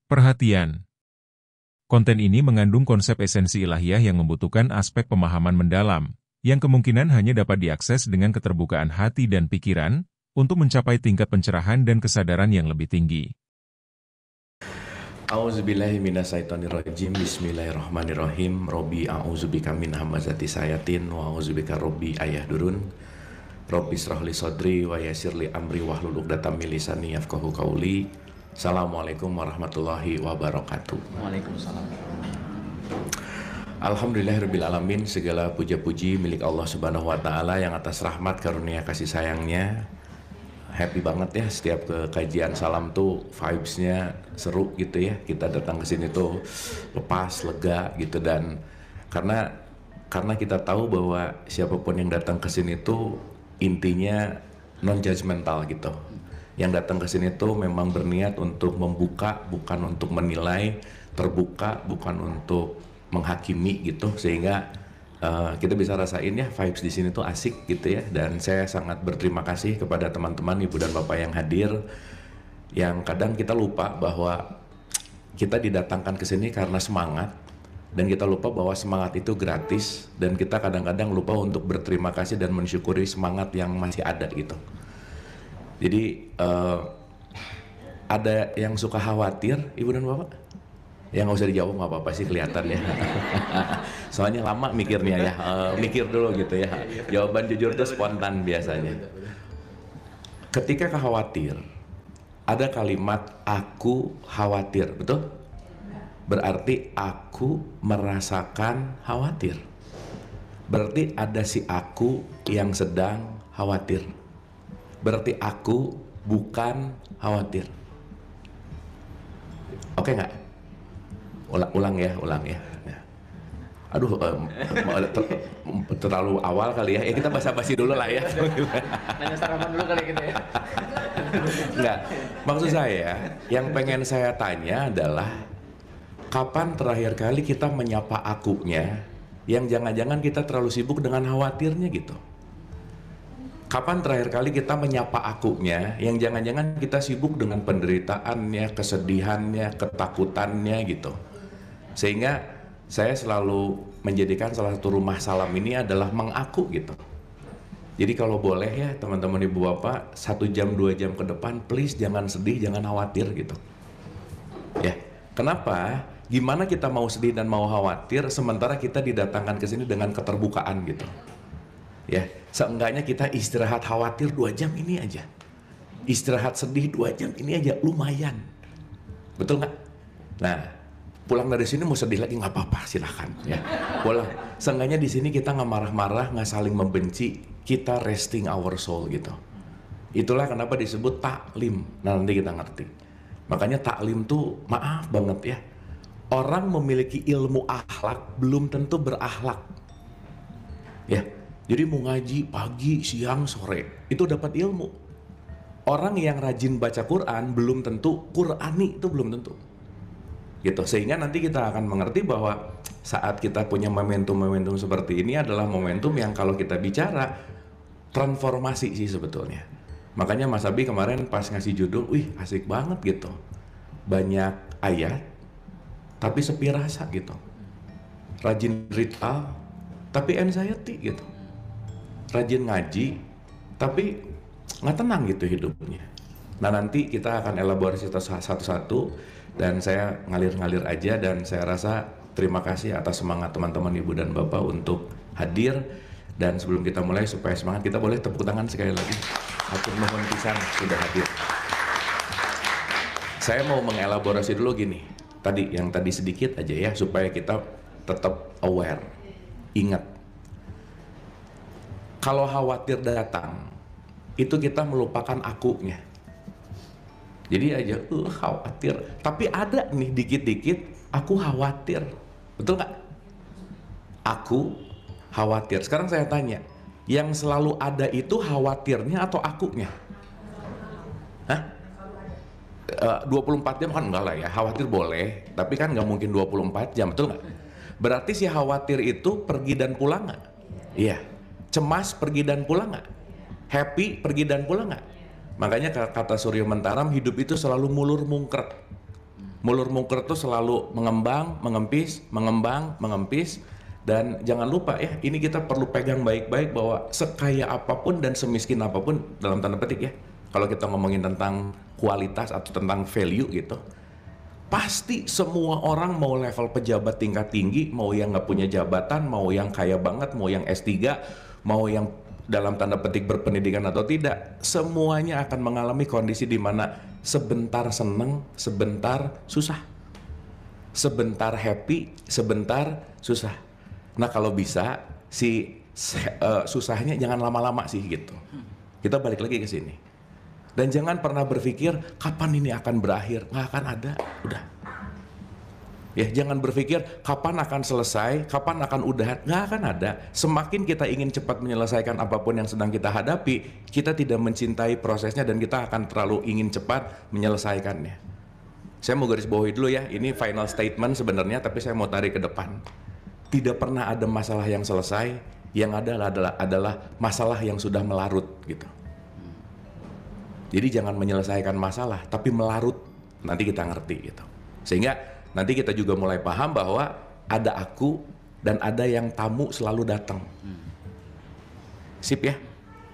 Perhatian. Konten ini mengandung konsep esensi ilahiyah yang membutuhkan aspek pemahaman mendalam, yang kemungkinan hanya dapat diakses dengan keterbukaan hati dan pikiran, untuk mencapai tingkat pencerahan dan kesadaran yang lebih tinggi. A'udzubillahi minasyaitonirrajim. Bismillahirrahmanirrahim. Robbi a'udzubika min hamazati sayatin wa a'udzubika robbi ayahdurun. Robbi shrahli sodri wa yassirli amri wahlul 'uqdatam min lisani yafqahu qauli. Assalamualaikum warahmatullahi wabarakatuh. Waalaikumsalam. Alhamdulillahirabbil alamin, segala puja-puji milik Allah Subhanahu wa taala yang atas rahmat karunia kasih sayangnya. Happy banget ya setiap ke kajian salam tuh vibes-nya seru gitu ya. Kita datang ke sini tuh lepas, lega gitu, dan karena kita tahu bahwa siapapun yang datang ke sini tuh intinya non judgmental gitu. Yang datang ke sini tuh memang berniat untuk membuka, bukan untuk menilai, terbuka bukan untuk menghakimi gitu, sehingga kita bisa rasain ya vibes di sini tuh asik gitu ya. Dan saya sangat berterima kasih kepada teman-teman, ibu dan bapak yang hadir, yang kadang kita lupa bahwa kita didatangkan ke sini karena semangat, dan kita lupa bahwa semangat itu gratis, dan kita kadang-kadang lupa untuk berterima kasih dan mensyukuri semangat yang masih ada gitu. Jadi ada yang suka khawatir, ibu dan bapak? Ya nggak usah dijawab, nggak apa-apa sih, kelihatan ya. Soalnya lama mikirnya ya, mikir dulu gitu ya. Jawaban jujur itu spontan biasanya. Ketika khawatir, ada kalimat aku khawatir, betul? Berarti aku merasakan khawatir. Berarti ada si aku yang sedang khawatir. Berarti aku bukan khawatir. Oke nggak? Ulang ya. Aduh, terlalu awal kali ya. Kita basa-basi dulu lah ya. Nanya sarapan dulu kali gitu ya. Enggak. Maksud saya, yang pengen saya tanya adalah kapan terakhir kali kita menyapa akunya, yang jangan-jangan kita terlalu sibuk dengan khawatirnya gitu. Kapan terakhir kali kita menyapa akunya, yang jangan-jangan kita sibuk dengan penderitaannya, kesedihannya, ketakutannya gitu. Sehingga saya selalu menjadikan salah satu rumah salam ini adalah mengaku gitu. Jadi kalau boleh ya teman-teman ibu bapak, 1 jam 2 jam ke depan please jangan sedih, jangan khawatir gitu. Ya, kenapa? Gimana kita mau sedih dan mau khawatir sementara kita didatangkan ke sini dengan keterbukaan gitu. Ya, seenggaknya kita istirahat khawatir 2 jam ini aja, istirahat sedih 2 jam ini aja lumayan, betul nggak? Nah, pulang dari sini mau sedih lagi nggak apa-apa, silahkan ya, pulang. Seenggaknya di sini kita nggak marah-marah, nggak saling membenci, kita resting our soul gitu. Itulah kenapa disebut taklim. Nah, nanti kita ngerti. Makanya taklim tuh maaf banget ya, orang memiliki ilmu akhlak belum tentu berakhlak ya. Jadi mau ngaji pagi, siang, sore itu dapat ilmu. Orang yang rajin baca Quran belum tentu Qurani, itu belum tentu. Gitu. Sehingga nanti kita akan mengerti bahwa saat kita punya momentum-momentum seperti ini adalah momentum yang kalau kita bicara transformasi sih sebetulnya. Makanya Mas Abi kemarin pas ngasih judul, wih asik banget gitu. Banyak ayat tapi sepi rasa gitu. Rajin ritual tapi anxiety gitu. Rajin ngaji tapi nggak tenang gitu hidupnya. Nah, nanti kita akan elaborasi satu-satu, dan saya ngalir-ngalir aja, dan saya rasa terima kasih atas semangat teman-teman ibu dan bapak untuk hadir. Dan sebelum kita mulai, supaya semangat, kita boleh tepuk tangan sekali lagi. Hatur nuhun pisan sudah hadir. Saya mau mengelaborasi dulu gini, yang tadi sedikit aja ya, supaya kita tetap aware. Ingat, kalau khawatir datang, itu kita melupakan akunya. Jadi aja, khawatir. Tapi ada nih dikit-dikit, aku khawatir. Betul nggak? Aku khawatir. Sekarang saya tanya, yang selalu ada itu khawatirnya atau akunya? Hah? 24 jam kan enggak lah ya, khawatir boleh, tapi kan nggak mungkin 24 jam, betul nggak? Berarti si khawatir itu pergi dan pulang nggak? Iya. Cemas pergi dan pulang nggak? Happy pergi dan pulang nggak? Makanya kata Surya Mentaram, hidup itu selalu mulur mungker. Mulur mungker tuh selalu mengembang, mengempis, mengembang, mengempis. Dan jangan lupa ya, ini kita perlu pegang baik-baik bahwa sekaya apapun dan semiskin apapun, dalam tanda petik ya, kalau kita ngomongin tentang kualitas atau tentang value gitu, pasti semua orang mau level pejabat tingkat tinggi, mau yang nggak punya jabatan, mau yang kaya banget, mau yang S3, mau yang dalam tanda petik berpendidikan atau tidak, semuanya akan mengalami kondisi di mana sebentar seneng, sebentar susah, sebentar happy, sebentar susah. Nah kalau bisa susahnya jangan lama-lama sih gitu. Kita balik lagi ke sini. Dan jangan pernah berpikir kapan ini akan berakhir, nggak akan ada, udah. Ya jangan berpikir kapan akan selesai, kapan akan udahan, nggak akan ada. Semakin kita ingin cepat menyelesaikan apapun yang sedang kita hadapi, kita tidak mencintai prosesnya dan kita akan terlalu ingin cepat menyelesaikannya. Saya mau garis bawahi dulu ya, ini final statement sebenarnya, tapi saya mau tarik ke depan. Tidak pernah ada masalah yang selesai, yang adalah masalah yang sudah melarut gitu. Jadi jangan menyelesaikan masalah, tapi melarut, nanti kita ngerti gitu. Sehingga nanti kita juga mulai paham bahwa ada aku dan ada yang tamu selalu datang. Sip ya.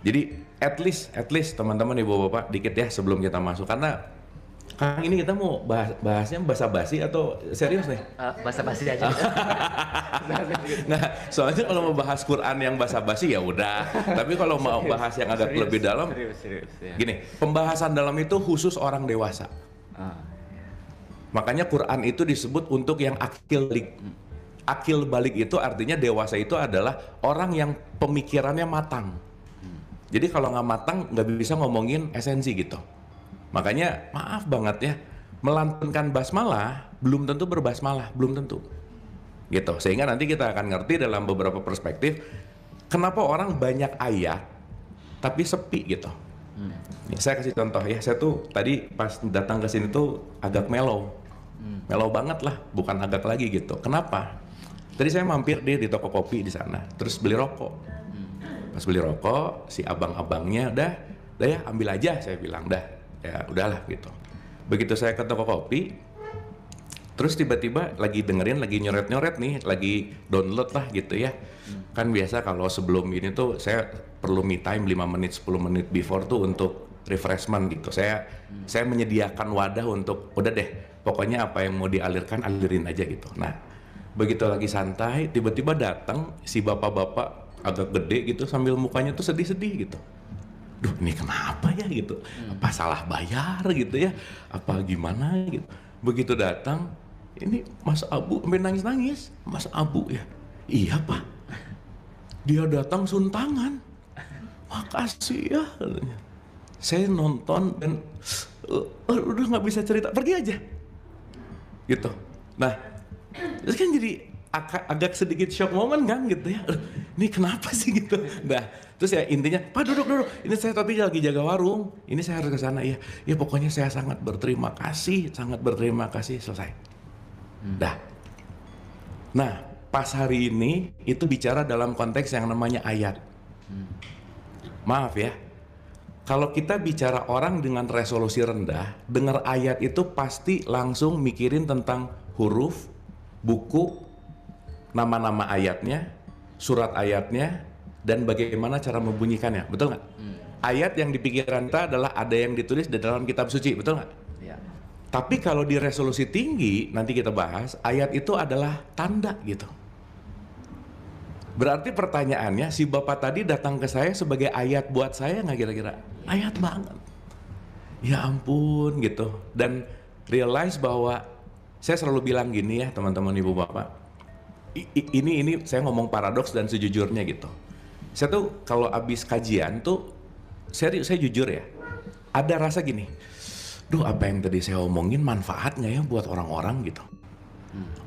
Jadi at least teman-teman ibu bapak dikit ya sebelum kita masuk, karena Kang ini kita mau bahasnya basa-basi atau serius nih? Basa-basi aja. Nah, soalnya kalau mau bahas Quran yang basa-basi ya udah. Tapi kalau mau bahas yang agak lebih dalam, serius, ya. gini, pembahasan dalam itu khusus orang dewasa. Makanya Quran itu disebut untuk yang akil balik. Akil balik itu artinya dewasa itu adalah orang yang pemikirannya matang. Jadi kalau nggak matang nggak bisa ngomongin esensi gitu. Makanya maaf banget ya, melantunkan basmalah belum tentu berbasmalah, belum tentu. Gitu. Sehingga nanti kita akan ngerti dalam beberapa perspektif kenapa orang banyak ayat tapi sepi gitu. Saya kasih contoh ya, saya tuh tadi pas datang ke sini tuh agak mellow. Mellow banget lah, bukan agak lagi gitu. Kenapa? Tadi saya mampir di toko kopi di sana, terus beli rokok. Pas beli rokok, si abang-abangnya udah ya ambil aja, saya bilang dah. Ya udahlah gitu. Begitu saya ke toko kopi, terus tiba-tiba lagi dengerin, lagi nyoret-nyoret nih, lagi download lah gitu ya. Kan biasa kalau sebelum ini tuh saya perlu me time 5 menit, 10 menit before tuh untuk refreshment gitu. Saya menyediakan wadah untuk udah deh, pokoknya apa yang mau dialirkan, alirin aja gitu. Nah, begitu lagi santai, tiba-tiba datang si bapak-bapak agak gede gitu sambil mukanya tuh sedih-sedih gitu. Duh ini kenapa ya gitu, apa salah bayar gitu ya, apa gimana gitu. Begitu datang, ini Mas Abu sampai nangis-nangis. Mas Abu ya, iya Pak, dia datang suntangan, makasih ya. Saya nonton dan udah nggak bisa cerita, pergi aja gitu. Nah terus kan jadi agak sedikit shock moment kan gitu ya, ini kenapa sih gitu. Nah terus ya intinya, Pak duduk, ini saya tapi lagi jaga warung, ini saya harus ke sana ya. Ya pokoknya saya sangat berterima kasih, selesai. Dah. Nah pas hari ini itu bicara dalam konteks yang namanya ayat. Maaf ya, kalau kita bicara orang dengan resolusi rendah, dengar ayat itu pasti langsung mikirin tentang huruf, buku, nama-nama ayatnya, surat ayatnya, dan bagaimana cara membunyikannya, betul nggak? Ayat yang di pikiran kita adalah ada yang ditulis di dalam kitab suci, betul nggak? Ya. Tapi kalau di resolusi tinggi, nanti kita bahas, ayat itu adalah tanda gitu. Berarti pertanyaannya, si bapak tadi datang ke saya sebagai ayat buat saya nggak kira-kira? Ayat banget. Ya ampun gitu. Dan realize bahwa, saya selalu bilang gini ya teman-teman ibu bapak, ini saya ngomong paradoks dan sejujurnya gitu. Saya tuh kalau abis kajian tuh saya jujur ya, ada rasa gini, duh apa yang tadi saya omongin manfaat nggak ya buat orang-orang gitu.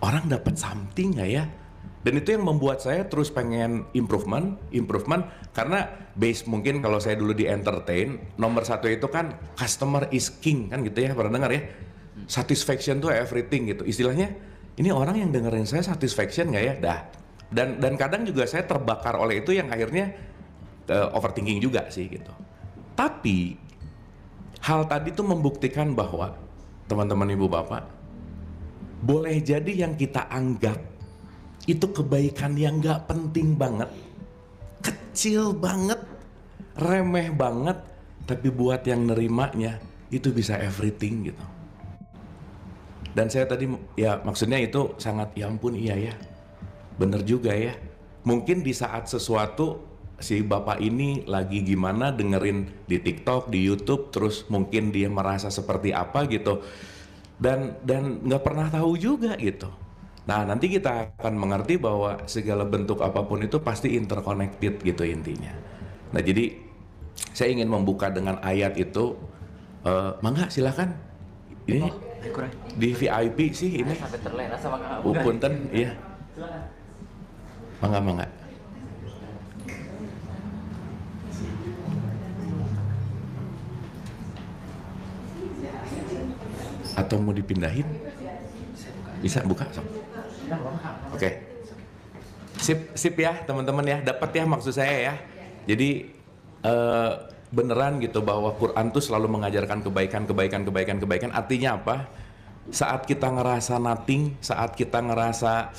Orang dapat something nggak ya? Dan itu yang membuat saya terus pengen improvement karena base mungkin kalau saya dulu di entertain, nomor satu itu kan customer is king kan gitu ya, pernah dengar ya? Satisfaction tuh everything gitu istilahnya. Ini orang yang dengerin saya satisfaction nggak ya? Dah. Dan kadang juga saya terbakar oleh itu yang akhirnya overthinking juga sih gitu. Tapi hal tadi tuh membuktikan bahwa teman-teman ibu bapak, boleh jadi yang kita anggap itu kebaikan yang gak penting banget, kecil banget, remeh banget, tapi buat yang nerimanya itu bisa everything gitu. Dan saya tadi ya maksudnya itu sangat, ya ampun iya ya, bener juga ya. Mungkin di saat sesuatu si bapak ini lagi gimana dengerin di TikTok, di YouTube, terus mungkin dia merasa seperti apa gitu, dan nggak pernah tahu juga gitu. Nah nanti kita akan mengerti bahwa segala bentuk apapun itu pasti interconnected gitu intinya. Nah jadi saya ingin membuka dengan ayat itu. Mangga silakan. Ini di VIP sih ini. Sampai terlena sama kamu. Punten, iya. Mangga. Atau mau dipindahin? Bisa buka, sok. Oke. Sip ya teman-teman ya, dapat ya maksud saya ya. Jadi beneran gitu bahwa Quran tuh selalu mengajarkan kebaikan. Artinya apa? Saat kita ngerasa nothing, saat kita ngerasa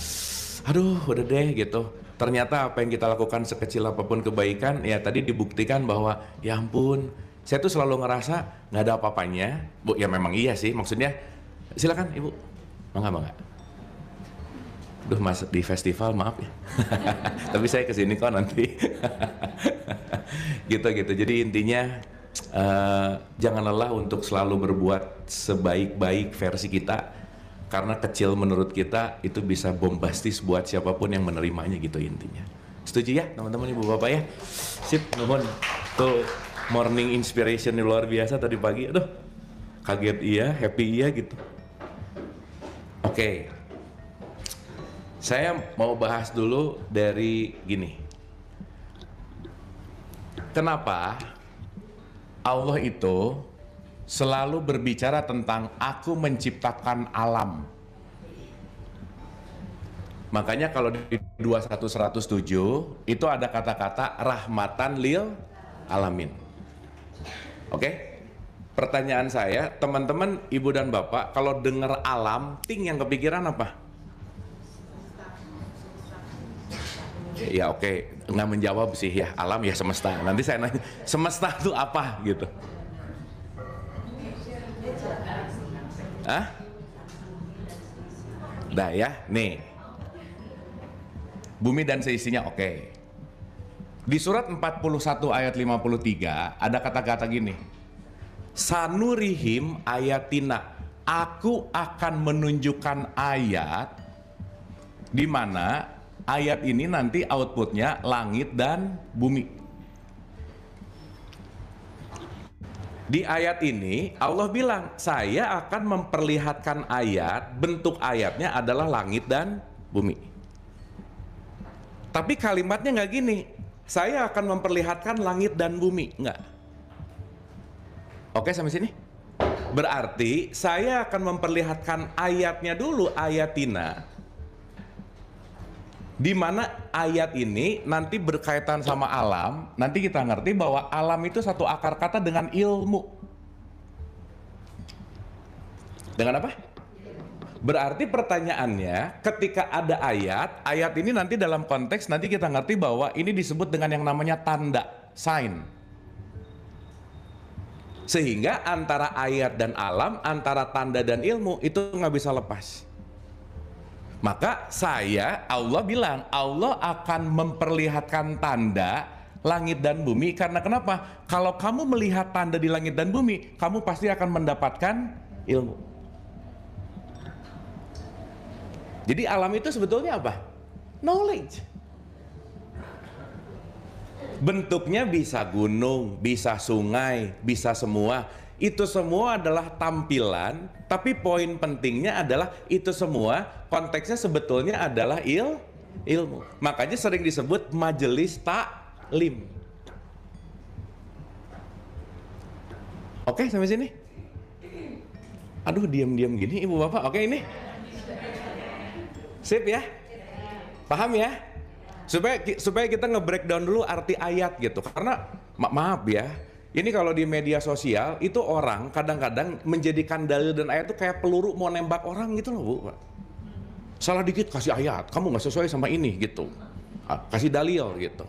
aduh udah deh gitu, ternyata apa yang kita lakukan sekecil apapun kebaikan, ya tadi dibuktikan bahwa ya ampun, saya tuh selalu ngerasa nggak ada apa-apanya. Bu, ya memang iya sih, maksudnya silakan Ibu. Mangga. Duh mas di festival maaf ya. Tapi saya kesini kok nanti. gitu. Jadi intinya jangan lelah untuk selalu berbuat sebaik-baik versi kita, karena kecil menurut kita itu bisa bombastis buat siapapun yang menerimanya gitu intinya. Setuju ya teman-teman Ibu Bapak ya? Sip, nuhun. Tuh morning inspiration luar biasa tadi pagi. Aduh kaget iya, happy iya gitu. Oke. Saya mau bahas dulu dari gini. Kenapa Allah itu selalu berbicara tentang aku menciptakan alam? Makanya kalau di 21107 itu ada kata-kata rahmatan lil alamin. Oke? Pertanyaan saya, teman-teman, ibu dan bapak, kalau dengar alam, ting yang kepikiran apa? Ya oke, nggak menjawab sih ya, alam ya semesta. Nanti saya nanya, semesta itu apa gitu? Hah? Dah ya, nih. Bumi dan seisinya oke. Di surat 41 ayat 53 ada kata-kata gini. Sanurihim ayatina. Aku akan menunjukkan ayat di mana ayat ini nanti outputnya langit dan bumi. Di ayat ini Allah bilang, saya akan memperlihatkan ayat, bentuk ayatnya adalah langit dan bumi. Tapi kalimatnya nggak gini, saya akan memperlihatkan langit dan bumi, nggak. Oke sampai sini? Berarti saya akan memperlihatkan ayatnya dulu, ayatina. Di mana ayat ini nanti berkaitan sama alam, nanti kita ngerti bahwa alam itu satu akar kata dengan ilmu. Dengan apa? Berarti pertanyaannya, ketika ada ayat ini nanti dalam konteks nanti kita ngerti bahwa ini disebut dengan yang namanya tanda, sign. Sehingga antara ayat dan alam, antara tanda dan ilmu itu nggak bisa lepas. Maka Allah bilang, Allah akan memperlihatkan tanda langit dan bumi. Karena kenapa? Kalau kamu melihat tanda di langit dan bumi, kamu pasti akan mendapatkan ilmu. Jadi alam itu sebetulnya apa? Knowledge. Bentuknya bisa gunung, bisa sungai, bisa semua. Itu semua adalah tampilan, tapi poin pentingnya adalah itu semua konteksnya sebetulnya adalah ilmu. Makanya sering disebut majelis taklim. Oke, sampai sini? Aduh, diam-diam gini ibu bapak. Oke, ini sip ya? Paham ya? Supaya kita nge-breakdown dulu arti ayat gitu. Karena maaf ya, ini kalau di media sosial itu orang kadang-kadang menjadikan dalil dan ayat itu kayak peluru mau nembak orang gitu loh Bu. Salah dikit kasih ayat, kamu nggak sesuai sama ini gitu. Kasih dalil gitu.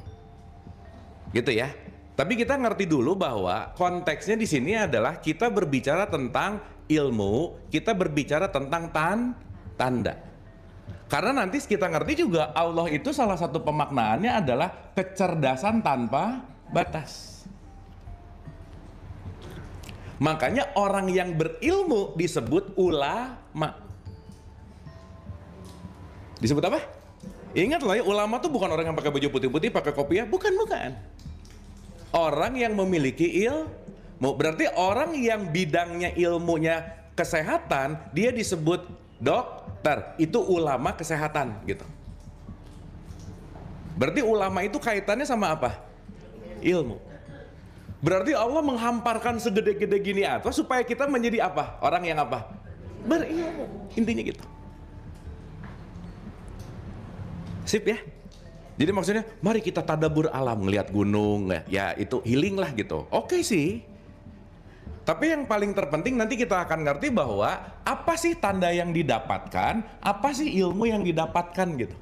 Gitu ya. Tapi kita ngerti dulu bahwa konteksnya di sini adalah kita berbicara tentang ilmu, kita berbicara tentang tanda. Karena nanti kita ngerti juga Allah itu salah satu pemaknaannya adalah kecerdasan tanpa batas. Makanya orang yang berilmu disebut ulama. Disebut apa? Ingat loh ya, ulama tuh bukan orang yang pakai baju putih-putih, pakai kopiah, bukan. Orang yang memiliki ilmu, berarti orang yang bidangnya ilmunya kesehatan, dia disebut dokter, itu ulama kesehatan gitu. Berarti ulama itu kaitannya sama apa? Ilmu. Berarti Allah menghamparkan segede-gede gini apa supaya kita menjadi apa? Orang yang apa? Berilmu. Intinya gitu. Sip ya? Jadi maksudnya, mari kita tadabur alam, ngelihat gunung, ya itu healing lah gitu. Oke sih. Tapi yang paling terpenting nanti kita akan ngerti bahwa apa sih tanda yang didapatkan, apa sih ilmu yang didapatkan gitu.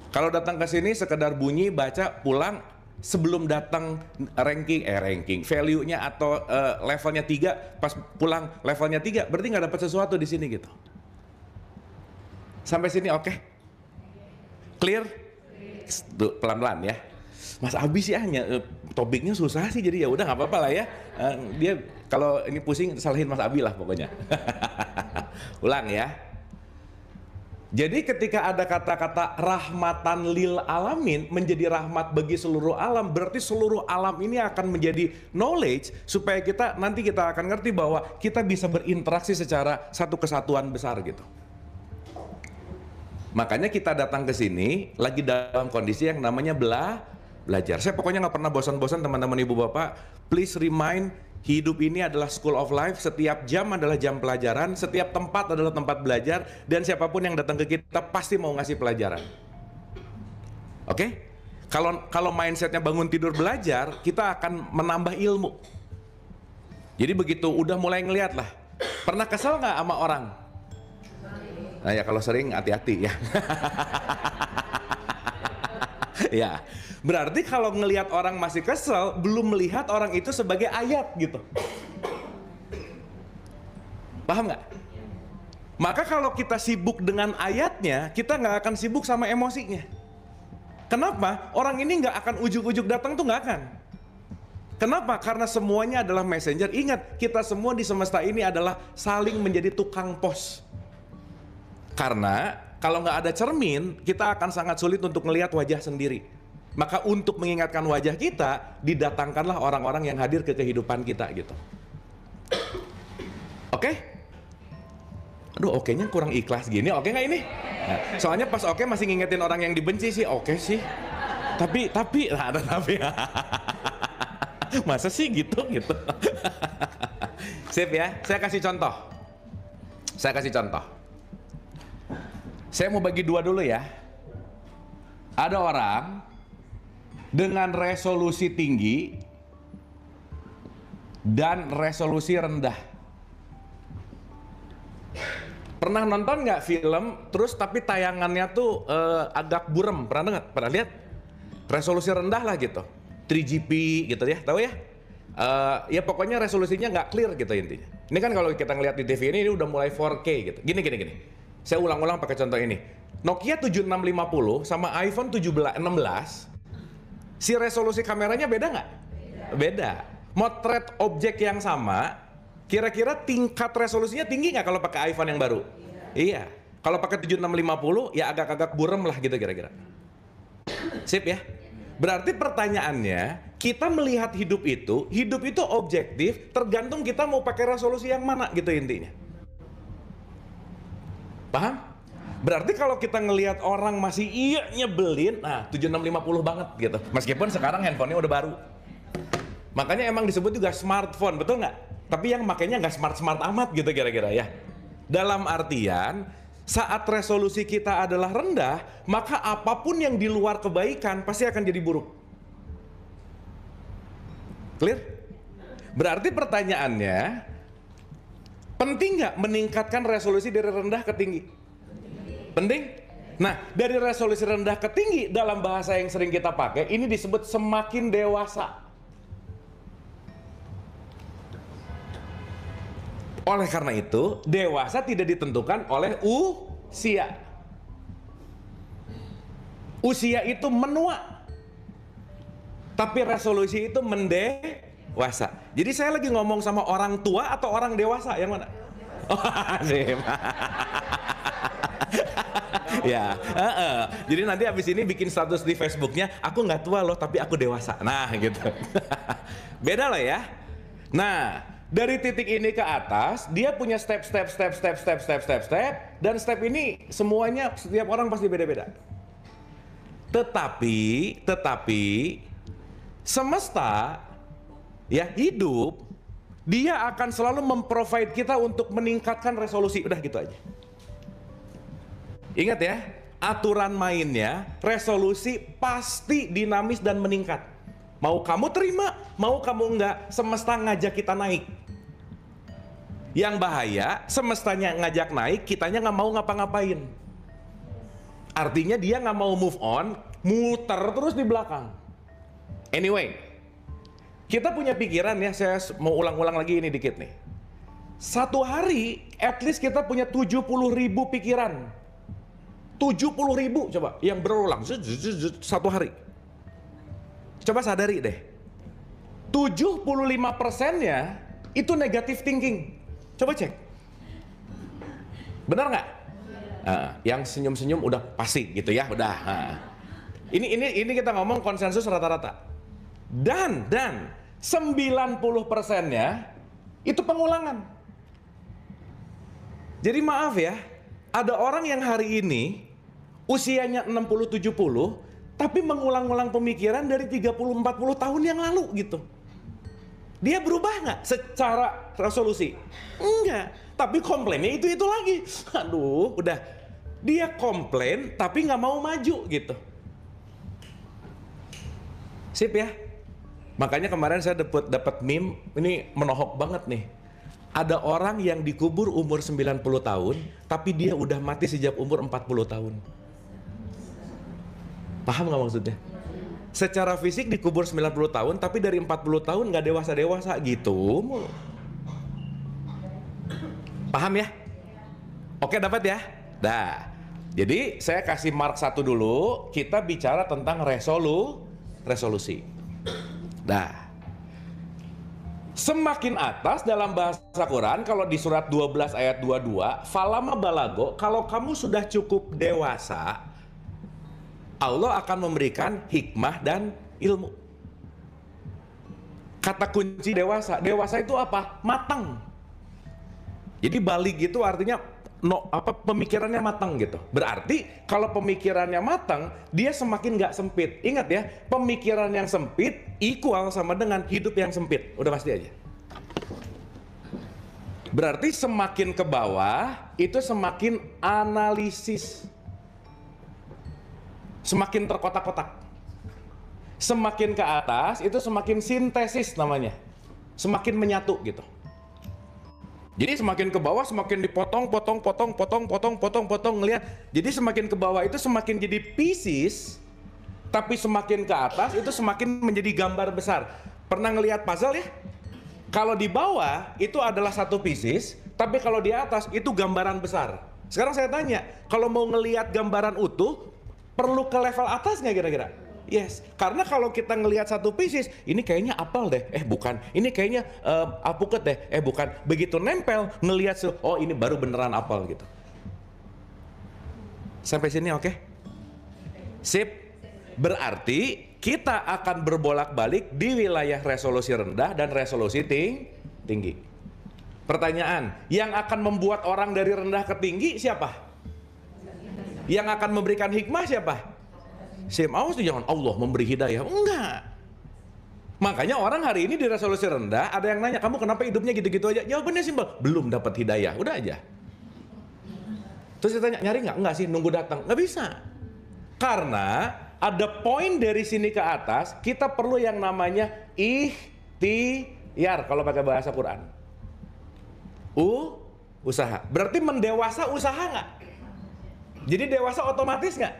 Kalau datang ke sini sekedar bunyi, baca, pulang, sebelum datang ranking, value-nya atau levelnya 3, pas pulang levelnya 3, berarti nggak dapat sesuatu di sini gitu. Sampai sini oke? Clear? Pelan-pelan ya. Mas Abi sih hanya topiknya susah sih, jadi ya udah nggak apa-apa lah ya. Dia kalau ini pusing salahin Mas Abi lah pokoknya. Ulang ya. Jadi ketika ada kata-kata rahmatan lil alamin, menjadi rahmat bagi seluruh alam, berarti seluruh alam ini akan menjadi knowledge supaya nanti kita akan ngerti bahwa kita bisa berinteraksi secara satu kesatuan besar gitu. Makanya kita datang ke sini lagi dalam kondisi yang namanya belajar. Saya pokoknya nggak pernah bosan-bosan teman-teman ibu bapak. Please remind, hidup ini adalah school of life. Setiap jam adalah jam pelajaran. Setiap tempat adalah tempat belajar. Dan siapapun yang datang ke kita pasti mau ngasih pelajaran. Oke? Kalau mindsetnya bangun tidur belajar, kita akan menambah ilmu. Jadi begitu udah mulai ngeliat lah. Pernah kesel nggak sama orang? Nah ya kalau sering hati-hati ya. Ya, berarti kalau ngelihat orang masih kesel, belum melihat orang itu sebagai ayat gitu. Paham nggak? Maka kalau kita sibuk dengan ayatnya, kita nggak akan sibuk sama emosinya. Kenapa? Orang ini nggak akan ujuk-ujuk datang tuh nggak akan. Kenapa? Karena semuanya adalah messenger. Ingat, kita semua di semesta ini adalah saling menjadi tukang pos. Karena kalau nggak ada cermin, kita akan sangat sulit untuk melihat wajah sendiri. Maka untuk mengingatkan wajah kita, didatangkanlah orang-orang yang hadir ke kehidupan kita gitu. Oke? Aduh, oke-nya kurang ikhlas gini, oke nggak ini? Nah, soalnya pas oke masih ngingetin orang yang dibenci sih, oke sih. Tapi, nah, ada tapi. Masa sih gitu? Sip ya, saya kasih contoh. Saya mau bagi dua dulu ya. Ada orang dengan resolusi tinggi dan resolusi rendah. Pernah nonton nggak film terus tapi tayangannya tuh agak burem? Pernah nggak? Pernah lihat? Resolusi rendah lah gitu, 3GP gitu ya, tahu ya? Ya pokoknya resolusinya nggak clear gitu intinya. Ini kan kalau kita ngeliat di TV ini udah mulai 4K gitu. Gini. Saya ulang-ulang pakai contoh ini. Nokia 7650 sama iPhone 16, si resolusi kameranya beda nggak? Beda. Motret objek yang sama, kira-kira tingkat resolusinya tinggi nggak kalau pakai iPhone yang baru? Iya. Kalau pakai 7650 ya agak-agak burem lah gitu kira-kira. Sip ya? Berarti pertanyaannya, kita melihat hidup itu objektif, tergantung kita mau pakai resolusi yang mana gitu intinya. Paham? Berarti kalau kita ngelihat orang masih nyebelin, nah 7650 banget gitu. Meskipun sekarang handphonenya udah baru. Makanya emang disebut juga smartphone, betul nggak? Tapi yang makainya nggak smart-smart amat gitu kira-kira ya. Dalam artian, saat resolusi kita adalah rendah, maka apapun yang di luar kebaikan pasti akan jadi buruk. Clear? Berarti pertanyaannya, penting nggak meningkatkan resolusi dari rendah ke tinggi? Penting? Nah, dari resolusi rendah ke tinggi dalam bahasa yang sering kita pakai, ini disebut semakin dewasa. Oleh karena itu, dewasa tidak ditentukan oleh usia. Usia itu menua, tapi resolusi itu mendewasa. Jadi saya lagi ngomong sama orang tua atau orang dewasa, yang mana? Oh, asik. Ya, jadi nanti habis ini bikin status di Facebooknya, aku nggak tua loh, tapi aku dewasa. Nah, gitu. Beda loh ya. Nah, dari titik ini ke atas, dia punya step, dan step ini semuanya setiap orang pasti beda-beda. Tetapi semesta, ya hidup, dia akan selalu memprovide kita untuk meningkatkan resolusi. Udah gitu aja. Ingat ya, aturan mainnya, resolusi pasti dinamis dan meningkat. Mau kamu terima, mau kamu enggak, semesta ngajak kita naik. Yang bahaya, semestanya ngajak naik, kitanya nggak mau ngapa-ngapain. Artinya dia nggak mau move on, muter terus di belakang. Anyway, kita punya pikiran ya, saya mau ulang-ulang lagi ini dikit nih. Satu hari, at least kita punya 70.000 pikiran. 70.000 coba yang berulang satu hari. Coba sadari deh, 75%-nya itu negative thinking. Coba cek, benar nggak? Yang senyum-senyum udah pasti gitu ya, udah. Ini kita ngomong konsensus rata-rata. Dan 90%-nya itu pengulangan. Jadi maaf ya, ada orang yang hari ini usianya 60-70 tapi mengulang-ulang pemikiran dari 30-40 tahun yang lalu gitu. Dia berubah nggak secara resolusi? Enggak, tapi komplainnya itu lagi. Aduh, udah. Dia komplain tapi nggak mau maju gitu. Sip ya. Makanya kemarin saya dapat meme, ini menohok banget nih. Ada orang yang dikubur umur 90 tahun, tapi dia udah mati sejak umur 40 tahun. Paham nggak maksudnya? Secara fisik dikubur 90 tahun, tapi dari 40 tahun nggak dewasa-dewasa gitu. Paham ya? Oke, dapat ya? Dah. Jadi saya kasih mark 1 dulu, kita bicara tentang resolusi. Dah. Semakin atas dalam bahasa Quran, kalau di surat 12 ayat 22, falama balago, kalau kamu sudah cukup dewasa, Allah akan memberikan hikmah dan ilmu. Kata kunci dewasa, dewasa itu apa? Matang. Jadi balik itu artinya pemikirannya matang gitu. Berarti kalau pemikirannya matang, dia semakin nggak sempit. Ingat ya, pemikiran yang sempit equal sama dengan hidup yang sempit. Udah pasti aja. Berarti semakin ke bawah itu semakin analisis, semakin terkotak-kotak. Semakin ke atas itu semakin sintesis namanya, semakin menyatu gitu. Jadi semakin ke bawah semakin dipotong, potong ngelihat. Jadi semakin ke bawah itu semakin jadi pieces, tapi semakin ke atas itu semakin menjadi gambar besar. Pernah ngelihat puzzle ya? Kalau di bawah itu adalah satu pieces, tapi kalau di atas itu gambaran besar. Sekarang saya tanya, kalau mau ngelihat gambaran utuh, perlu ke level atas nggak kira-kira? Yes, karena kalau kita ngelihat satu pieces, ini kayaknya apel deh, bukan. Ini kayaknya apuket deh, bukan. Begitu nempel, ngelihat oh ini baru beneran apel gitu. Sampai sini oke? Sip. Berarti kita akan berbolak-balik di wilayah resolusi rendah dan resolusi tinggi. Pertanyaan, yang akan membuat orang dari rendah ke tinggi siapa? Yang akan memberikan hikmah siapa? Awas tuh, jangan Allah memberi hidayah. Enggak. Makanya orang hari ini di resolusi rendah, ada yang nanya, kamu kenapa hidupnya gitu-gitu aja? Jawabannya simpel, belum dapat hidayah. Udah aja. Terus saya tanya, nyari nggak? Enggak sih, nunggu datang. Nggak bisa. Karena ada poin dari sini ke atas, kita perlu yang namanya ikhtiar kalau pakai bahasa Quran. Usaha. Berarti mendewasa usaha nggak? Jadi dewasa otomatis nggak?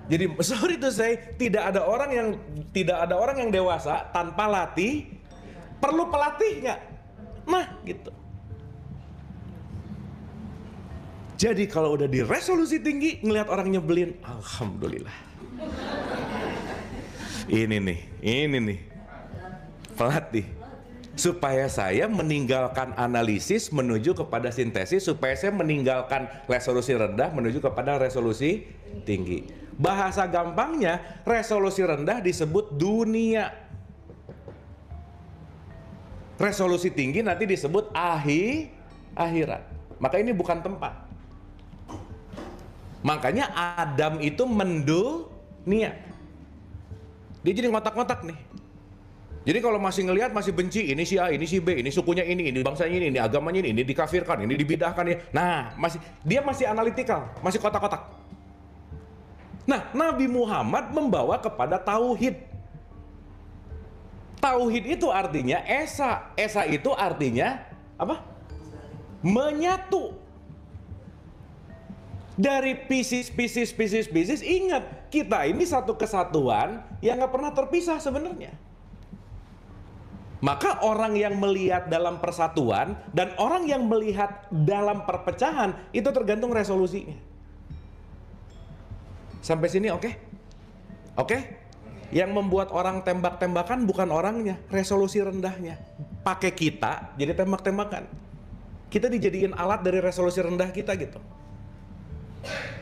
Jadi sorry to say, tidak ada orang yang dewasa tanpa latih. Perlu pelatih nggak? Nah, gitu. Jadi kalau udah di resolusi tinggi, ngelihat orang nyebelin, alhamdulillah. Ini nih, pelatih. Supaya saya meninggalkan analisis menuju kepada sintesis, supaya saya meninggalkan resolusi rendah menuju kepada resolusi tinggi. Bahasa gampangnya, resolusi rendah disebut dunia. Resolusi tinggi nanti disebut akhirat. Maka ini bukan tempat. Makanya Adam itu mendunia. Dia jadi ngotak-ngotak nih. Jadi kalau masih ngelihat, masih benci, ini si A, ini si B, ini sukunya ini bangsanya ini agamanya ini dikafirkan, ini dibidahkan ya. Nah, dia masih analitikal, masih kotak-kotak. Nah, Nabi Muhammad membawa kepada tauhid. Tauhid itu artinya esa. Esa itu artinya apa? Menyatu. Dari pieces, ingat, kita ini satu kesatuan yang nggak pernah terpisah sebenarnya. Maka orang yang melihat dalam persatuan dan orang yang melihat dalam perpecahan itu tergantung resolusinya. Sampai sini oke? Oke? Yang membuat orang tembak-tembakan bukan orangnya, resolusi rendahnya. Pakai kita jadi tembak-tembakan. Kita dijadiin alat dari resolusi rendah kita gitu.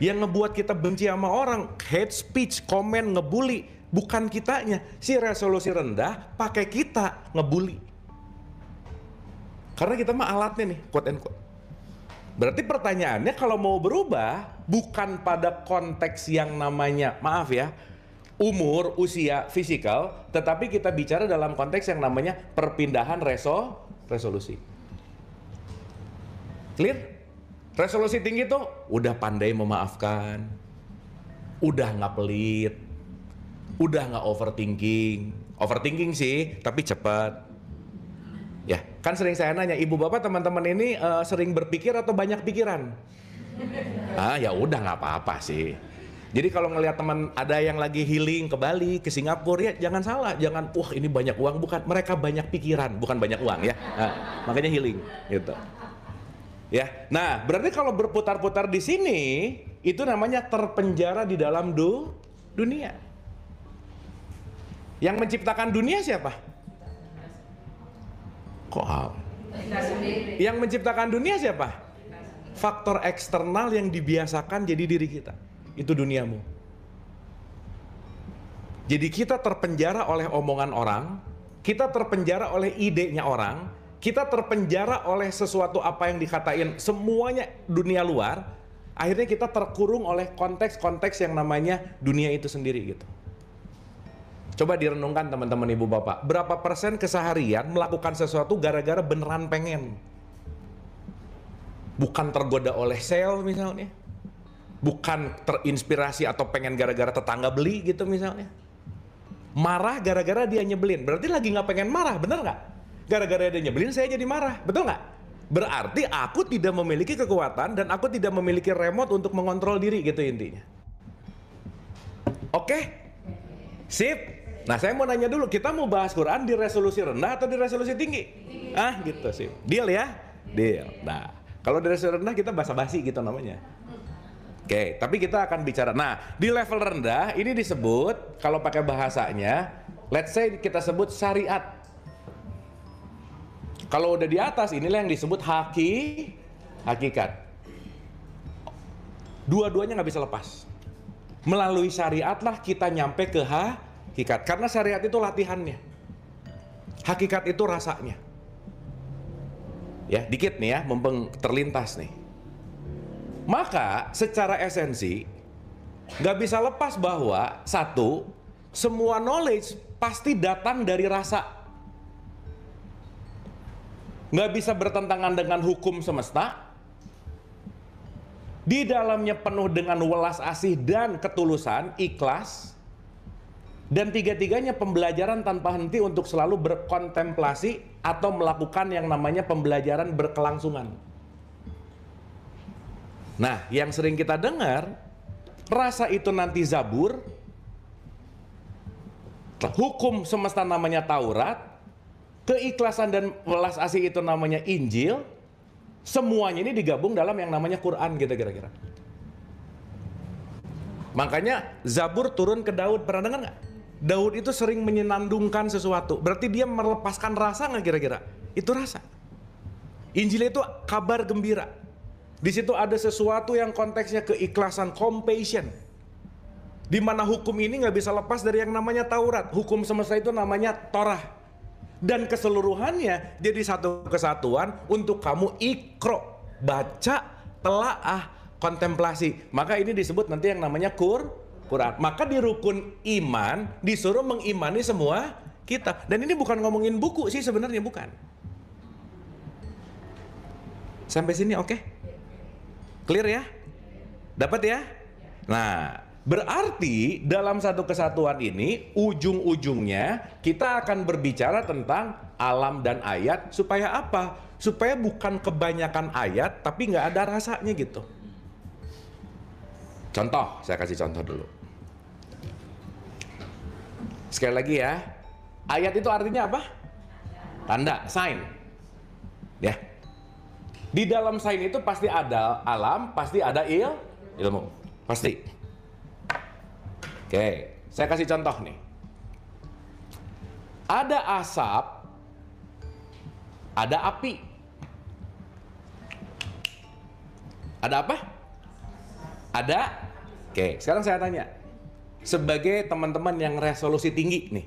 Yang ngebuat kita benci sama orang, hate speech, komen, ngebully, bukan kitanya. Si resolusi rendah pakai kita ngebully. Karena kita mah alatnya nih, quote and quote. Berarti pertanyaannya kalau mau berubah bukan pada konteks yang namanya, maaf ya, umur, usia, fisikal, tetapi kita bicara dalam konteks yang namanya perpindahan resolusi. Clear? Resolusi tinggi tuh udah pandai memaafkan, udah nggak pelit, udah nggak overthinking sih, tapi cepat. Ya, kan sering saya nanya, ibu bapak teman-teman ini sering berpikir atau banyak pikiran? Ya udah nggak apa-apa sih. Jadi kalau ngelihat teman ada yang lagi healing ke Bali, ke Singapura, ya jangan salah, jangan wah ini banyak uang, bukan, mereka banyak pikiran, bukan banyak uang ya. Makanya healing gitu. Ya, nah berarti kalau berputar-putar di sini itu namanya terpenjara di dalam dunia. Yang menciptakan dunia siapa? Kok yang menciptakan dunia siapa? Faktor eksternal yang dibiasakan jadi diri kita. Itu duniamu. Jadi kita terpenjara oleh omongan orang, kita terpenjara oleh idenya orang, kita terpenjara oleh sesuatu apa yang dikatain semuanya dunia luar. Akhirnya kita terkurung oleh konteks-konteks yang namanya dunia itu sendiri gitu. Coba direnungkan teman-teman ibu bapak, berapa persen keseharian melakukan sesuatu gara-gara beneran pengen? Bukan tergoda oleh sale misalnya, bukan terinspirasi atau pengen gara-gara tetangga beli gitu misalnya. Marah gara-gara dia nyebelin, berarti lagi nggak pengen marah, bener nggak? Gara-gara dia nyebelin saya jadi marah, betul nggak? Berarti aku tidak memiliki kekuatan dan aku tidak memiliki remote untuk mengontrol diri gitu intinya. Oke? Sip? Nah saya mau nanya dulu, kita mau bahas Quran di resolusi rendah atau di resolusi tinggi? Gitu sih. Deal ya? Deal. Nah, kalau di resolusi rendah kita basa-basi gitu namanya. Oke, tapi kita akan bicara. Nah, di level rendah ini disebut, kalau pakai bahasanya, let's say kita sebut syariat. Kalau udah di atas, inilah yang disebut hakikat. Dua-duanya nggak bisa lepas. Melalui syariatlah kita nyampe ke hakikat. Karena syariat itu latihannya. Hakikat itu rasanya. Ya, dikit nih ya, mumpung terlintas nih. Maka secara esensi nggak bisa lepas bahwa satu, semua knowledge pasti datang dari rasa. Nggak bisa bertentangan dengan hukum semesta. Di dalamnya penuh dengan welas asih dan ketulusan, ikhlas. Dan tiga-tiganya pembelajaran tanpa henti untuk selalu berkontemplasi atau melakukan yang namanya pembelajaran berkelangsungan. Nah, yang sering kita dengar, rasa itu nanti Zabur, hukum semesta namanya Taurat, keikhlasan dan welas asih itu namanya Injil, semuanya ini digabung dalam yang namanya Quran gitu kira-kira. Makanya Zabur turun ke Daud, pernah dengar nggak? Daud itu sering menyenandungkan sesuatu, berarti dia melepaskan rasa nggak kira-kira? Itu rasa. Injil itu kabar gembira. Di situ ada sesuatu yang konteksnya keikhlasan, compassion. Di mana hukum ini nggak bisa lepas dari yang namanya Taurat. Hukum semesta itu namanya Torah. Dan keseluruhannya jadi satu kesatuan untuk kamu ikro, baca, telaah, kontemplasi. Maka ini disebut nanti yang namanya Quran. Maka di rukun iman disuruh mengimani semua kitab. Dan ini bukan ngomongin buku sih sebenarnya, bukan. Sampai sini oke? Clear ya? Dapat ya? Nah, berarti dalam satu kesatuan ini ujung-ujungnya kita akan berbicara tentang alam dan ayat. Supaya apa? Supaya bukan kebanyakan ayat tapi nggak ada rasanya gitu. Contoh, saya kasih contoh dulu. Sekali lagi ya, ayat itu artinya apa? Tanda, sign. Ya. Di dalam sign itu pasti ada alam, pasti ada ilmu. Pasti. Oke, saya kasih contoh nih. Ada asap, ada api. Ada apa? Ada. Oke, sekarang saya tanya. Sebagai teman-teman yang resolusi tinggi nih.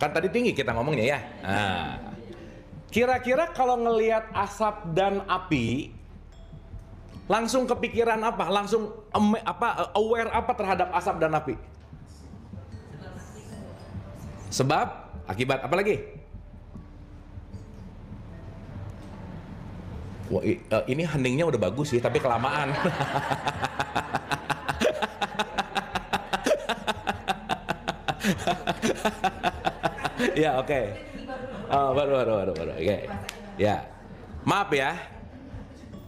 Kan tadi tinggi kita ngomongnya ya. Nah, kira-kira kalau ngelihat asap dan api, langsung kepikiran apa? Langsung aware apa terhadap asap dan api? Sebab, akibat, apa lagi? Wah, ini heningnya udah bagus sih, tapi kelamaan. Ya, oke. Baru. Oke. Ya. Maaf ya.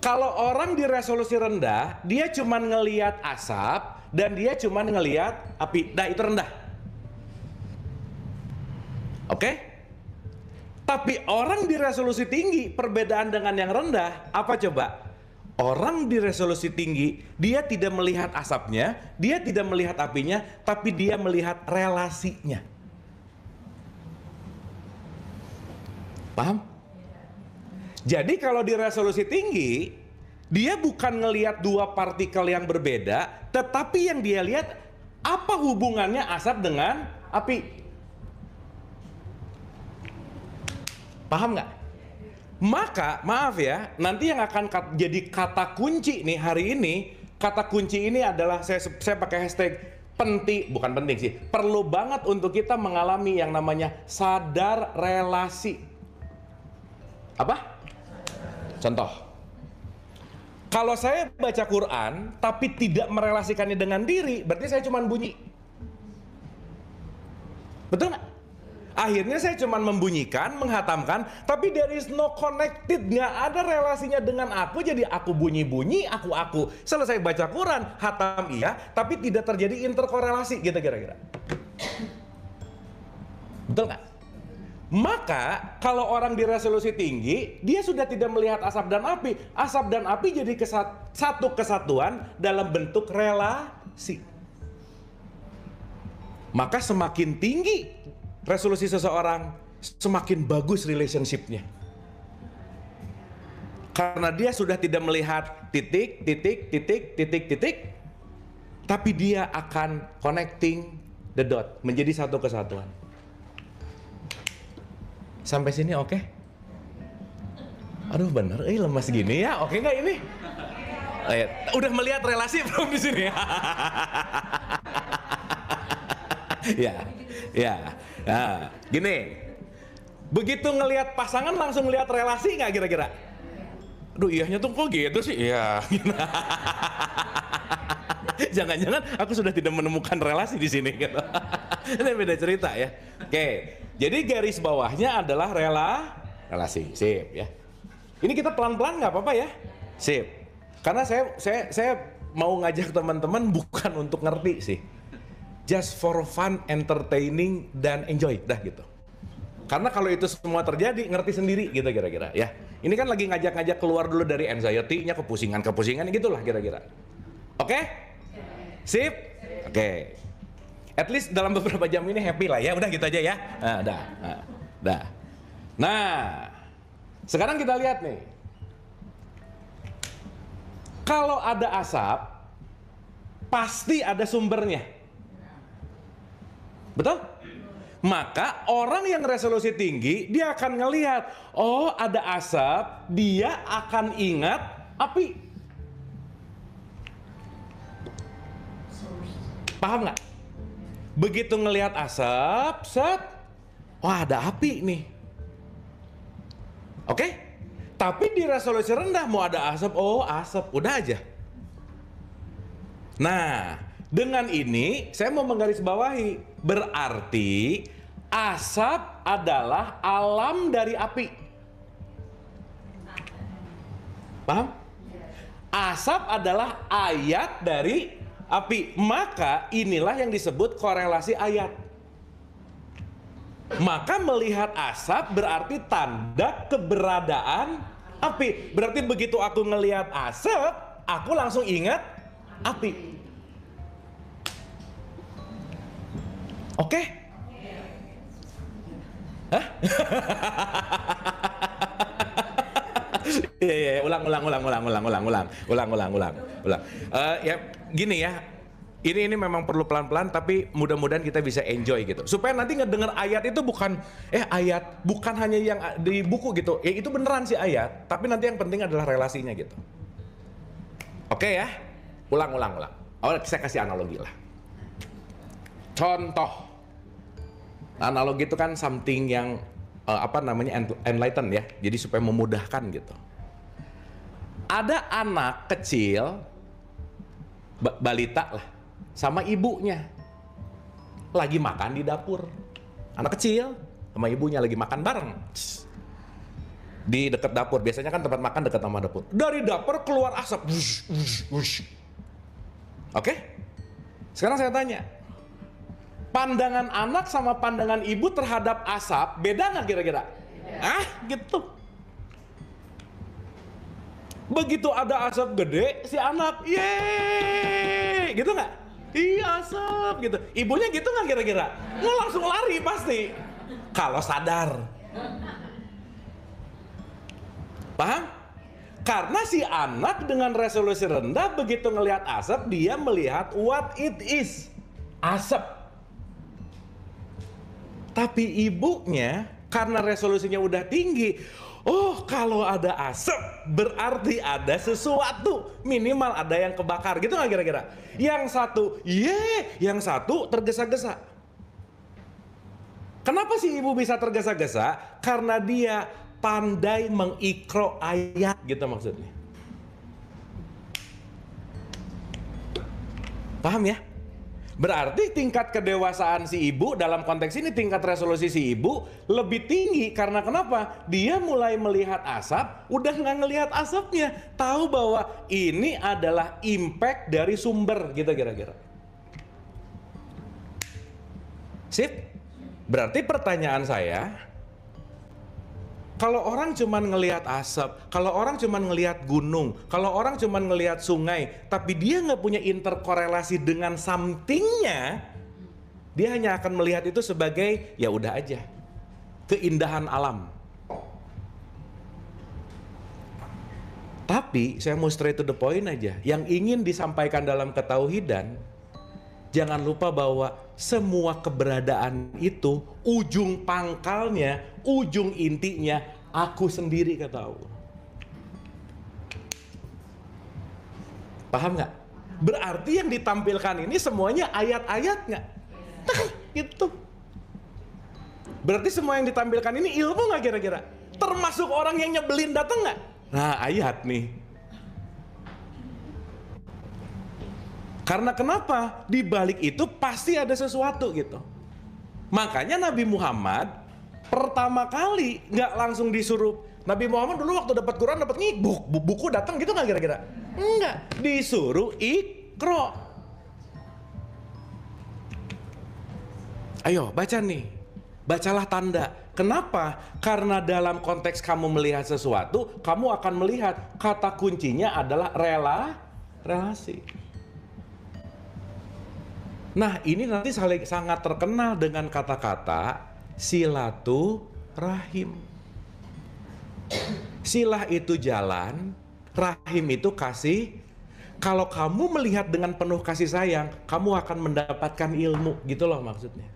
Kalau orang di resolusi rendah, dia cuman ngelihat asap dan dia cuman ngelihat api. Nah, itu rendah. Oke? Tapi orang di resolusi tinggi, perbedaan dengan yang rendah, apa coba? Orang di resolusi tinggi, dia tidak melihat asapnya, dia tidak melihat apinya, tapi dia melihat relasinya. Paham? Jadi kalau di resolusi tinggi, dia bukan ngelihat dua partikel yang berbeda, tetapi yang dia lihat apa hubungannya asap dengan api. Paham nggak? Maka, maaf ya, nanti yang akan jadi kata kunci nih hari ini, kata kunci ini adalah saya pakai hashtag penting, bukan penting sih, perlu banget untuk kita mengalami yang namanya sadar relasi. Apa? Contoh. Kalau saya baca Quran tapi tidak merelasikannya dengan diri, berarti saya cuma bunyi. Betul nggak? Akhirnya saya cuma membunyikan, menghatamkan, tapi there is no connected, nggak ada relasinya dengan aku, jadi aku bunyi-bunyi, aku. Selesai baca Quran, hatam iya, tapi tidak terjadi interkorelasi, gitu kira-kira. Betul nggak? Maka kalau orang di resolusi tinggi, dia sudah tidak melihat asap dan api. Asap dan api jadi satu kesatuan dalam bentuk relasi. Maka semakin tinggi resolusi seseorang, semakin bagus relationship-nya. Karena dia sudah tidak melihat titik, tapi dia akan connecting the dot, menjadi satu kesatuan. Sampai sini oke? Aduh bener, lemas gini ya, oke nggak ini? Udah melihat relasi belum di sini? Ya. Nah, gini. Begitu ngelihat pasangan langsung lihat relasi nggak kira-kira? Aduh iyahnya tuh kok gitu sih? Iya. Jangan-jangan aku sudah tidak menemukan relasi di sini gitu. Ini beda cerita ya. Oke. Jadi garis bawahnya adalah relasi. Sip ya. Ini kita pelan-pelan nggak apa-apa ya? Sip. Karena saya mau ngajak teman-teman bukan untuk ngerti sih. Just for fun, entertaining, dan enjoy, dah gitu. Karena kalau itu semua terjadi, ngerti sendiri gitu kira-kira ya. Ini kan lagi ngajak-ngajak keluar dulu dari anxiety-nya, kepusingan gitulah kira-kira. Oke? Sip? Oke. At least dalam beberapa jam ini happy lah ya, udah gitu aja ya. Nah, dah. Nah, sekarang kita lihat nih. Kalau ada asap, pasti ada sumbernya. Betul? Maka orang yang resolusi tinggi, dia akan ngelihat, oh ada asap, dia akan ingat api. Paham nggak? Begitu ngelihat asap, set, wah ada api nih. Oke? Tapi di resolusi rendah mau ada asap, oh asap, udah aja. Nah, dengan ini saya mau menggarisbawahi, berarti asap adalah alam dari api. Paham? Asap adalah ayat dari api. Maka inilah yang disebut korelasi ayat. Maka melihat asap berarti tanda keberadaan api. Berarti begitu aku ngelihat asap, aku langsung ingat api. Oke? Hah? Iya, ulang. Ya, gini ya. Ini memang perlu pelan-pelan, tapi mudah-mudahan kita bisa enjoy gitu. Supaya nanti ngedenger ayat itu bukan ayat bukan hanya yang di buku gitu. Ya itu beneran sih ayat, tapi nanti yang penting adalah relasinya gitu. Oke ya? Ulang. Oh, saya kasih analogi lah. Contoh. Analogi itu kan something yang enlighten ya. Jadi supaya memudahkan gitu. Ada anak kecil balita lah sama ibunya lagi makan di dapur. Anak kecil sama ibunya lagi makan bareng di dekat dapur. Biasanya kan tempat makan dekat sama dapur. Dari dapur keluar asap. Oke? Sekarang saya tanya, pandangan anak sama pandangan ibu terhadap asap beda nggak kira-kira? Gitu. Begitu ada asap gede, si anak, yeay, gitu nggak? Iya asap, gitu. Ibunya gitu nggak kira-kira? Nggak, langsung lari pasti. Kalau sadar. Paham? Karena si anak dengan resolusi rendah begitu ngelihat asap, dia melihat what it is. Asap. Tapi ibunya karena resolusinya udah tinggi, oh kalau ada asap berarti ada sesuatu, minimal ada yang kebakar, gitu nggak kira-kira? Yang satu, yang satu tergesa-gesa. Kenapa sih ibu bisa tergesa-gesa? Karena dia pandai mengikro ayat, gitu maksudnya. Paham ya? Berarti tingkat kedewasaan si ibu dalam konteks ini, tingkat resolusi si ibu lebih tinggi. Karena kenapa? Dia mulai melihat asap, udah nggak ngelihat asapnya, tahu bahwa ini adalah impact dari sumber, gitu kira-kira. Sip? Berarti pertanyaan saya, kalau orang cuman ngelihat asap, kalau orang cuman ngelihat gunung, kalau orang cuman ngelihat sungai, tapi dia nggak punya interkorelasi dengan something-nya, dia hanya akan melihat itu sebagai ya udah aja, keindahan alam. Tapi saya mau straight to the point aja, yang ingin disampaikan dalam ketauhidan, jangan lupa bahwa semua keberadaan itu ujung pangkalnya, ujung intinya aku sendiri, kata Allah. Paham nggak? Berarti yang ditampilkan ini semuanya ayat-ayat nggak? Gitu. Berarti semua yang ditampilkan ini ilmu nggak kira-kira? Termasuk orang yang nyebelin datang nggak? Nah, ayat nih. Karena kenapa? Di balik itu pasti ada sesuatu gitu. Makanya Nabi Muhammad pertama kali nggak langsung disuruh Nabi Muhammad dulu waktu dapat Quran dapat buku datang gitu nggak kira-kira? Enggak, disuruh Iqra. Ayo baca nih, bacalah tanda. Kenapa? Karena dalam konteks kamu melihat sesuatu, kamu akan melihat kata kuncinya adalah relasi. Nah ini nanti sangat terkenal dengan kata-kata silaturahim. Silah itu jalan, rahim itu kasih. Kalau kamu melihat dengan penuh kasih sayang, kamu akan mendapatkan ilmu, gitu loh maksudnya.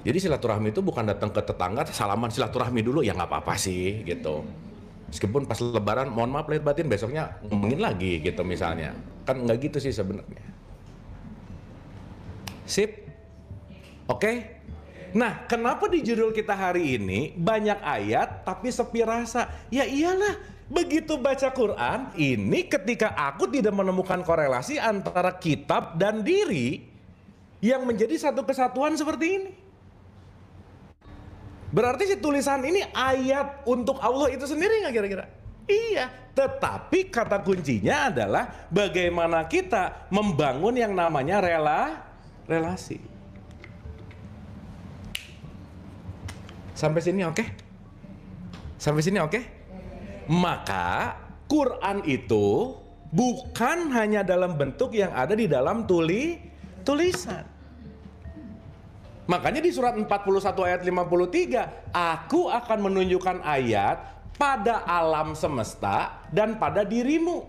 Jadi silaturahmi itu bukan datang ke tetangga, salaman silaturahmi dulu, ya nggak apa-apa sih gitu. Meskipun pas lebaran, mohon maaf lahir batin, besoknya ngomongin lagi gitu misalnya. Kan nggak gitu sih sebenarnya. Sip? Oke? Nah, kenapa di judul kita hari ini banyak ayat tapi sepi rasa? Ya iyalah, begitu baca Quran, ini ketika aku tidak menemukan korelasi antara kitab dan diri yang menjadi satu kesatuan seperti ini. Berarti si tulisan ini ayat untuk Allah itu sendiri nggak kira-kira? Iya, tetapi kata kuncinya adalah bagaimana kita membangun yang namanya relasi. Sampai sini oke? Sampai sini oke? Maka Quran itu bukan hanya dalam bentuk yang ada di dalam tulisan. Makanya di surat 41 ayat 53, aku akan menunjukkan ayat pada alam semesta dan pada dirimu.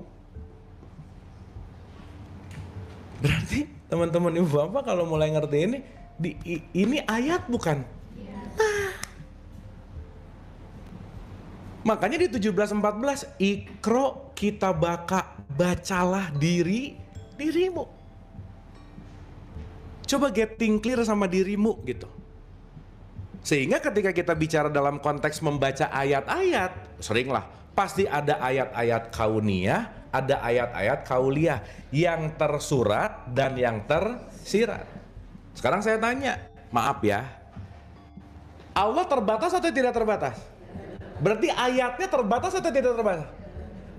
Berarti teman-teman ibu bapak kalau mulai ngerti ini ayat bukan? Nah. Makanya di 17:14, Iqra kita bacalah dirimu. Coba getting clear sama dirimu gitu. Sehingga ketika kita bicara dalam konteks membaca ayat-ayat, seringlah pasti ada ayat-ayat kauniyah, ada ayat-ayat kauliyah yang tersurat dan yang tersirat. Sekarang saya tanya, maaf ya, Allah terbatas atau tidak terbatas? Berarti ayatnya terbatas atau tidak terbatas?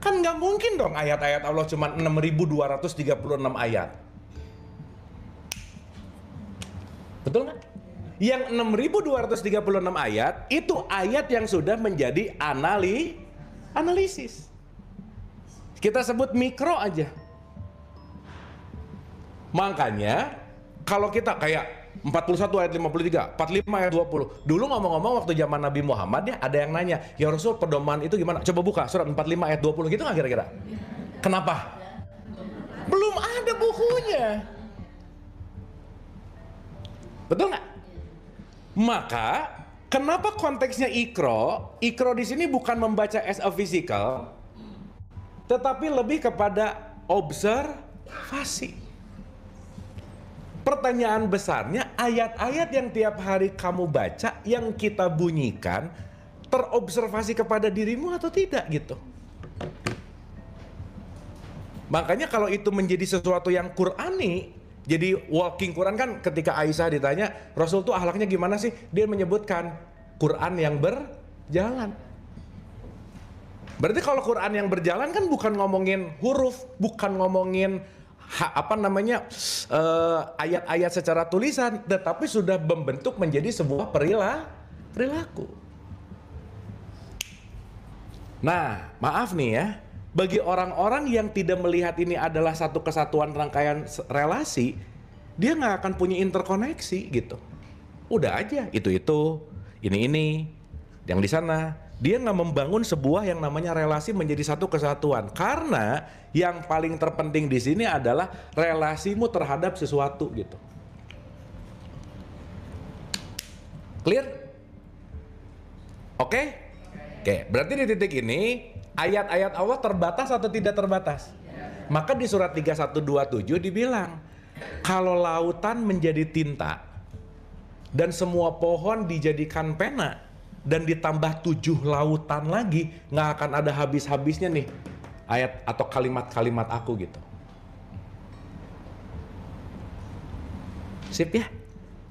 Kan nggak mungkin dong ayat-ayat Allah cuma 6.236 ayat. Betul nggak? Yang 6.236 ayat itu ayat yang sudah menjadi analisis. Kita sebut mikro aja. Makanya kalau kita kayak 41 ayat 53, 45 ayat 20. Dulu ngomong-ngomong waktu zaman Nabi Muhammad ya ada yang nanya, ya Rasul pedoman itu gimana? Coba buka surat 45 ayat 20 gitu nggak kira-kira? Kenapa? Belum ada bukunya. Betul nggak? Maka kenapa konteksnya Iqra di sini bukan membaca as a physical, tetapi lebih kepada observasi. Pertanyaan besarnya, ayat-ayat yang tiap hari kamu baca, yang kita bunyikan, terobservasi kepada dirimu atau tidak gitu. Makanya kalau itu menjadi sesuatu yang Qurani, jadi walking Quran kan ketika Aisyah ditanya, Rasul tuh akhlaknya gimana sih? Dia menyebutkan Quran yang berjalan. Berarti kalau Quran yang berjalan kan bukan ngomongin huruf, bukan ngomongin ayat-ayat secara tulisan, tetapi sudah membentuk menjadi sebuah perilaku. Nah, maaf nih ya, bagi orang-orang yang tidak melihat ini adalah satu kesatuan rangkaian relasi, dia nggak akan punya interkoneksi gitu. Udah aja, ini, yang di sana. Dia nggak membangun sebuah yang namanya relasi menjadi satu kesatuan. Karena yang paling terpenting di sini adalah relasimu terhadap sesuatu gitu. Clear? Oke? Oke, berarti di titik ini ayat-ayat Allah terbatas atau tidak terbatas? Maka di surat 3127 dibilang, kalau lautan menjadi tinta dan semua pohon dijadikan pena dan ditambah 7 lautan lagi, nggak akan ada habis-habisnya nih ayat atau kalimat-kalimat aku gitu. Sip ya?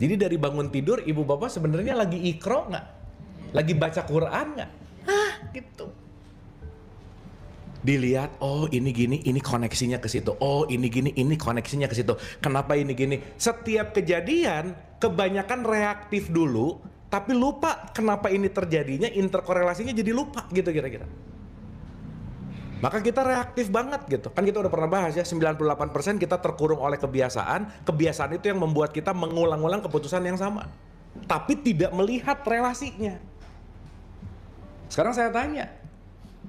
Jadi dari bangun tidur ibu bapak sebenarnya lagi Iqra nggak? Lagi baca Quran nggak? Gitu. Dilihat, oh ini gini, ini koneksinya ke situ. Oh ini gini, ini koneksinya ke situ. Kenapa ini gini? Setiap kejadian, kebanyakan reaktif dulu, tapi lupa kenapa ini terjadinya, interkorelasinya jadi lupa gitu kira-kira. Maka kita reaktif banget gitu. Kan kita udah pernah bahas ya, 98% kita terkurung oleh kebiasaan. Kebiasaan itu yang membuat kita mengulang-ulang keputusan yang sama. Tapi tidak melihat relasinya. Sekarang saya tanya,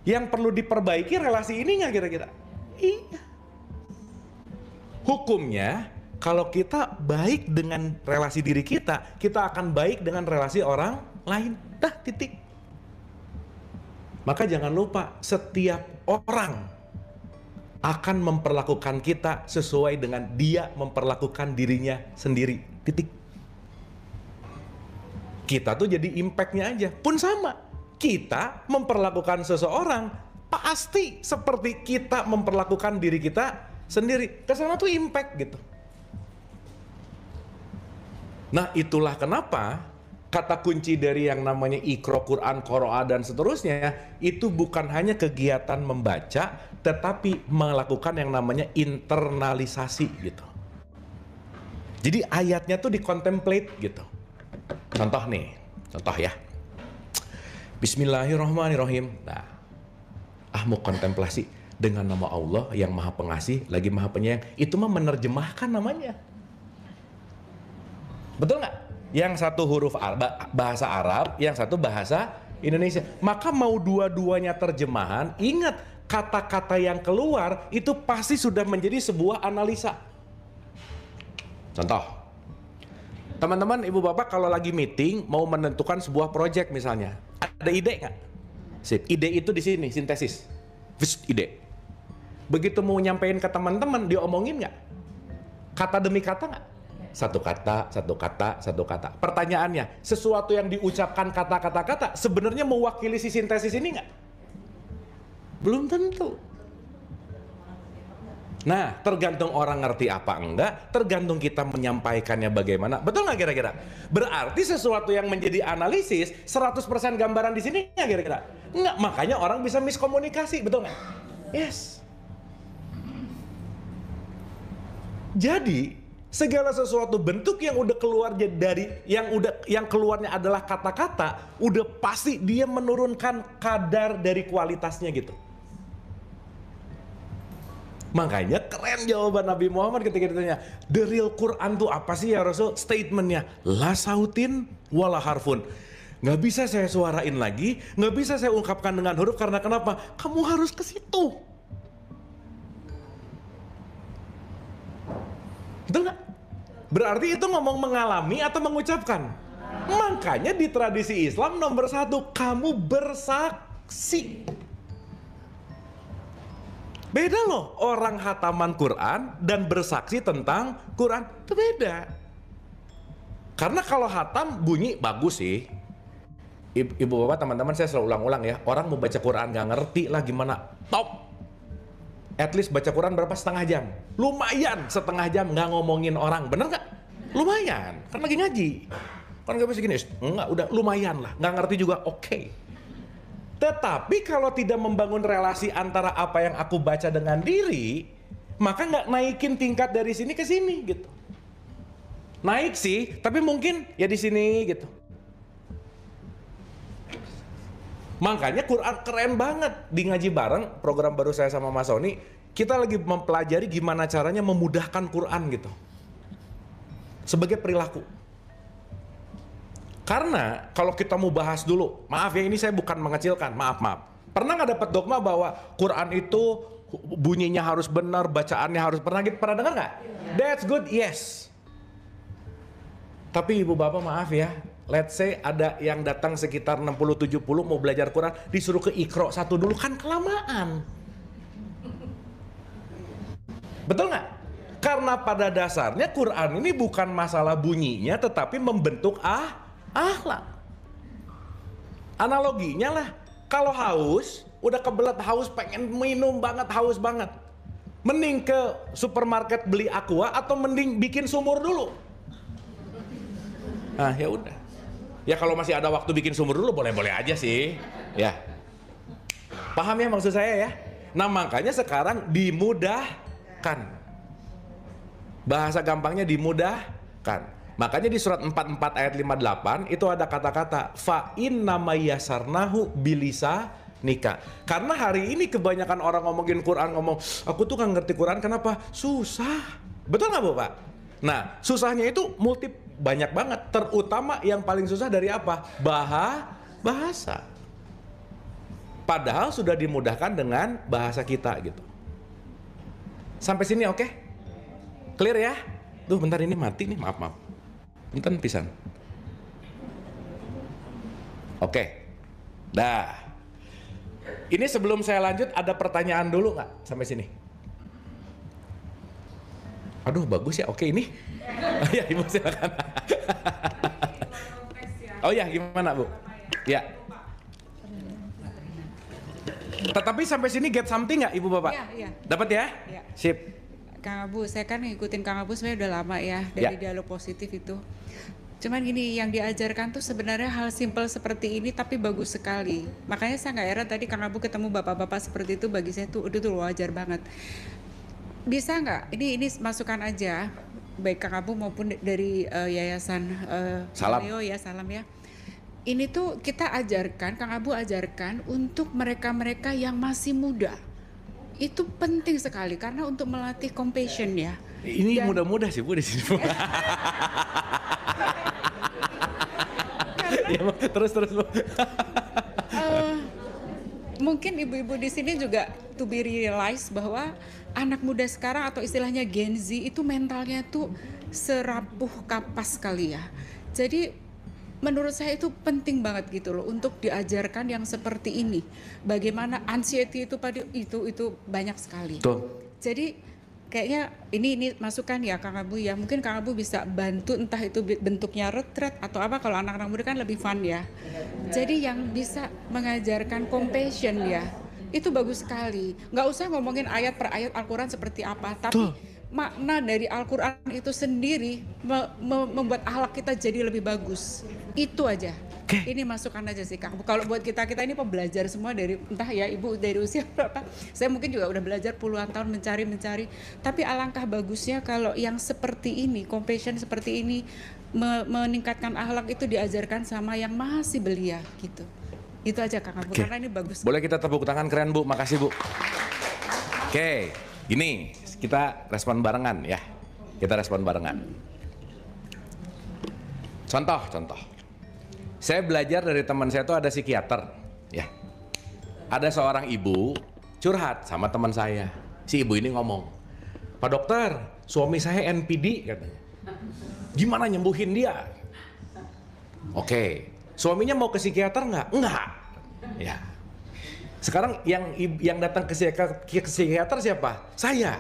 yang perlu diperbaiki relasi ini nggak kira-kira? Iya. Hukumnya, kalau kita baik dengan relasi diri kita, kita akan baik dengan relasi orang lain. Dah, titik. Maka jangan lupa, setiap orang akan memperlakukan kita sesuai dengan dia memperlakukan dirinya sendiri. Titik. Kita tuh jadi impactnya aja. Pun sama. Kita memperlakukan seseorang pasti seperti kita memperlakukan diri kita sendiri. Kesana tuh impact gitu. Nah itulah kenapa kata kunci dari yang namanya Iqra, Quran, Qoro'ah dan seterusnya itu bukan hanya kegiatan membaca, tetapi melakukan yang namanya internalisasi gitu. Jadi ayatnya tuh dikontemplate gitu. Contoh ya. Bismillahirrahmanirrahim. Nah, mau kontemplasi dengan nama Allah yang Maha Pengasih lagi Maha Penyayang. Itu mah menerjemahkan namanya. Betul nggak? Yang satu huruf bahasa Arab, yang satu bahasa Indonesia. Maka mau dua-duanya terjemahan, ingat kata-kata yang keluar itu pasti sudah menjadi sebuah analisa. Contoh, teman-teman, ibu bapak kalau lagi meeting mau menentukan sebuah project misalnya, ada ide nggak? Sip. Ide itu di sini sintesis. Ide. Begitu mau nyampein ke teman-teman, diomongin nggak? Kata demi kata nggak? Satu kata. Pertanyaannya, sesuatu yang diucapkan kata-kata sebenarnya mewakili si sintesis ini nggak? Belum tentu. Nah, tergantung orang ngerti apa enggak, tergantung kita menyampaikannya bagaimana. Betul nggak kira-kira? Berarti sesuatu yang menjadi analisis 100% gambaran di sini nggak kira-kira? Enggak, makanya orang bisa miskomunikasi, betul nggak? Yes. Jadi, segala sesuatu bentuk yang udah keluar dari yang keluarnya adalah kata-kata, udah pasti dia menurunkan kadar dari kualitasnya gitu. Makanya keren jawaban Nabi Muhammad ketika ditanya, the real Quran tuh apa sih ya Rasul? Statementnya, la sautin wala harfun. Nggak bisa saya suarain lagi, nggak bisa saya ungkapkan dengan huruf, karena kenapa? Kamu harus ke situ. Betul nggak? Berarti itu ngomong mengalami atau mengucapkan? Makanya di tradisi Islam nomor 1, kamu bersaksi. Beda loh, orang hataman Quran dan bersaksi tentang Quran itu beda. Karena kalau hatam bunyi bagus sih. Ibu bapak teman-teman, saya selalu ulang-ulang ya, orang mau baca Quran gak ngerti lah gimana, top. At least baca Quran berapa? Setengah jam. Lumayan setengah jam gak ngomongin orang, bener gak? Lumayan, kan lagi ngaji. Kan gak bisa gini, enggak, udah lumayan lah, gak ngerti juga oke. Tetapi kalau tidak membangun relasi antara apa yang aku baca dengan diri, maka nggak naikin tingkat dari sini ke sini gitu. Naik sih, tapi mungkin ya di sini gitu. Makanya Quran keren banget. Di ngaji bareng, program baru saya sama Mas Sony, kita lagi mempelajari gimana caranya memudahkan Quran gitu. Sebagai perilaku. Karena kalau kita mau bahas dulu, maaf ya ini saya bukan mengecilkan, maaf. Pernah nggak dapat dogma bahwa Quran itu bunyinya harus benar, bacaannya harus pernah dengar nggak? That's good, yes. Tapi ibu bapak maaf ya, let's say ada yang datang sekitar 60-70 mau belajar Quran, disuruh ke Iqra 1 dulu, kan kelamaan. Betul nggak? Karena pada dasarnya Quran ini bukan masalah bunyinya, tetapi membentuk akhlak. Analoginya lah, kalau haus, udah kebelet haus, pengen minum banget, haus banget, mending ke supermarket beli aqua atau mending bikin sumur dulu? Nah ya udah, Ya kalau masih ada waktu bikin sumur dulu boleh-boleh aja sih. Ya. Paham ya maksud saya ya? Nah makanya sekarang dimudahkan. Bahasa gampangnya dimudahkan. Makanya di surat 44 ayat 58 itu ada kata-kata fa inna mayyasarnahu bilisa nikah. Karena hari ini kebanyakan orang ngomongin Quran, ngomong aku tuh nggak ngerti Quran, kenapa? Susah. Betul nggak Bu Pak? Nah susahnya itu banyak banget. Terutama yang paling susah dari apa? Bahasa. Padahal sudah dimudahkan dengan bahasa kita gitu. Sampai sini oke? Clear ya? Duh bentar ini mati nih, maaf. Bentar pisan. Oke. Dah. Ini sebelum saya lanjut ada pertanyaan dulu nggak sampai sini? Aduh bagus ya, oke ini. Ya Ibu silakan. Oh ya gimana Bu? Ya. Tetapi sampai sini get something nggak Ibu Bapak? Iya. Dapat ya? Iya. Sip. Kang Abu, saya kan ngikutin Kang Abu sebenarnya udah lama ya dari dialog positif itu. Cuman gini, yang diajarkan tuh sebenarnya hal simpel seperti ini tapi bagus sekali. Makanya saya nggak heran tadi Kang Abu ketemu bapak-bapak seperti itu, bagi saya tuh udah tuh wajar banget. Bisa nggak? Ini masukan aja, baik Kang Abu maupun dari Yayasan Salam. Leo ya, salam ya. Ini tuh kita ajarkan, Kang Abu ajarkan untuk mereka-mereka yang masih muda. Itu penting sekali karena untuk melatih compassion ya. Ini mudah-mudah sih Bu di sini. Ya, terus Bu. Mungkin ibu-ibu di sini juga to be realize bahwa anak muda sekarang atau istilahnya Gen Z itu mentalnya tuh serapuh kapas kali ya. Jadi menurut saya itu penting banget gitu loh untuk diajarkan yang seperti ini. Bagaimana anxiety itu banyak sekali. Tuh. Jadi kayaknya ini masukan ya Kang Abu ya. Mungkin Kang Abu bisa bantu entah itu bentuknya retret atau apa, kalau anak-anak muda kan lebih fun ya. Jadi yang bisa mengajarkan compassion ya. Itu bagus sekali. Nggak usah ngomongin ayat per ayat Al-Qur'an seperti apa, tapi makna dari Al-Quran itu sendiri membuat akhlak kita jadi lebih bagus. Itu aja. Ini masukan aja sih Kang. Kalau buat kita ini pembelajar semua dari entah ya Ibu dari usia berapa. Saya mungkin juga udah belajar puluhan tahun mencari. Tapi alangkah bagusnya kalau yang seperti ini, compassion seperti ini, meningkatkan akhlak itu diajarkan sama yang masih belia gitu. Itu aja Kang Abu, karena ini bagus. Boleh kita tepuk tangan, keren Bu, makasih Bu. Oke, gini. Kita respon barengan ya. Kita respon barengan. Contoh. Saya belajar dari teman saya tuh ada psikiater ya. Ada seorang ibu curhat sama teman saya. Si ibu ini ngomong, "Pak dokter, suami saya NPD," katanya. "Gimana nyembuhin dia?" Oke. Suaminya mau ke psikiater nggak? Enggak. Ya. Sekarang yang datang ke psikiater siapa? Saya.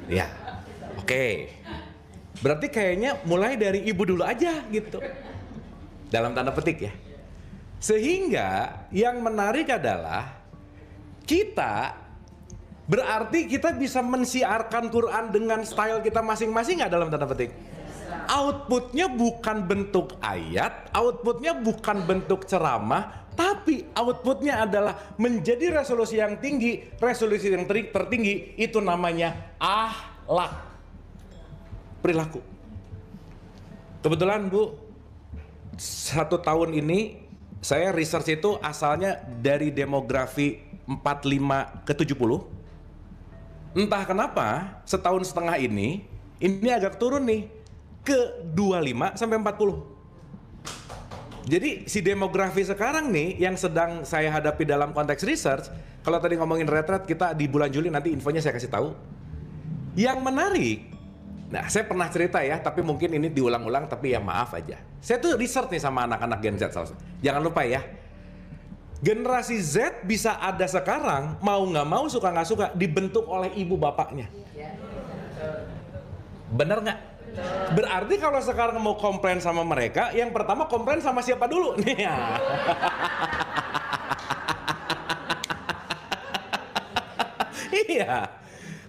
Ya. Oke. Berarti kayaknya mulai dari ibu dulu aja gitu. Dalam tanda petik ya. Sehingga yang menarik adalah berarti kita bisa mensiarkan Quran dengan style kita masing-masing nggak dalam tanda petik? Outputnya bukan bentuk ayat, outputnya bukan bentuk ceramah, tapi outputnya adalah menjadi resolusi yang tinggi. Resolusi yang tertinggi itu namanya akhlak, perilaku. Kebetulan Bu, 1 tahun ini saya research itu asalnya dari demografi 45 ke 70. Entah kenapa setahun setengah ini agak turun nih ke 25 sampai 40. Jadi si demografi sekarang nih yang sedang saya hadapi dalam konteks research, kalau tadi ngomongin retret kita di bulan Juli nanti infonya saya kasih tahu. Yang menarik, nah saya pernah cerita ya, tapi mungkin ini diulang-ulang tapi ya maaf aja. Saya tuh research nih sama anak-anak Gen Z. Jangan lupa ya, generasi Z bisa ada sekarang, mau nggak mau, suka nggak suka, dibentuk oleh ibu bapaknya. Bener nggak? Berarti kalau sekarang mau komplain sama mereka, yang pertama komplain sama siapa dulu nih ya? Iya.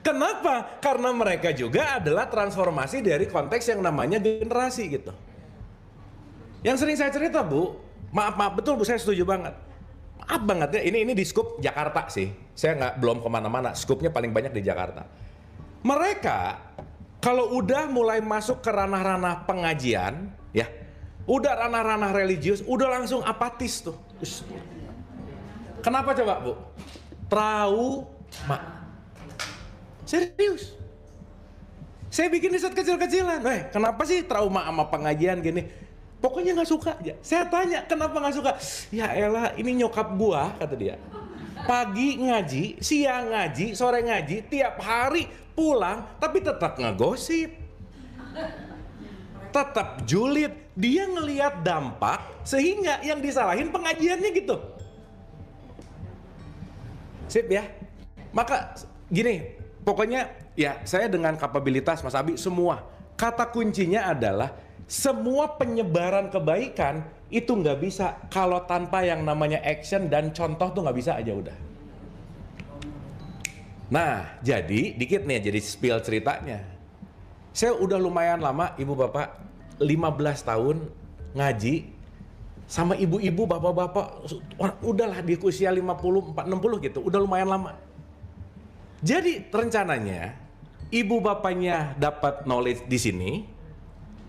Kenapa? Karena mereka juga adalah transformasi dari konteks yang namanya generasi gitu. Yang sering saya cerita Bu, maaf betul Bu, saya setuju banget. Maaf banget ya, ini di skup Jakarta sih. Saya belum kemana-mana, skupnya paling banyak di Jakarta. Mereka kalau udah mulai masuk ke ranah-ranah pengajian, ya, udah ranah-ranah religius, udah langsung apatis tuh. Kenapa coba Bu? Trauma. Serius. Saya bikin riset kecil-kecilan. Kenapa sih trauma sama pengajian gini? Pokoknya nggak suka aja. Saya tanya, kenapa nggak suka? Ya elah, ini nyokap gua, kata dia. Pagi ngaji, siang ngaji, sore ngaji, tiap hari pulang, tapi tetap ngegosip. Tetap julid. Dia ngelihat dampak, sehingga yang disalahin pengajiannya gitu. Sip ya. Maka gini, pokoknya ya saya dengan kapabilitas Mas Abi semua. Kata kuncinya adalah semua penyebaran kebaikan itu nggak bisa kalau tanpa yang namanya action dan contoh tuh nggak bisa aja udah. Nah, jadi dikit nih jadi spill ceritanya. Saya udah lumayan lama Ibu Bapak 15 tahun ngaji sama ibu-ibu, bapak-bapak, udahlah di usia 50, 60 gitu, udah lumayan lama. Jadi rencananya ibu bapaknya dapat knowledge di sini,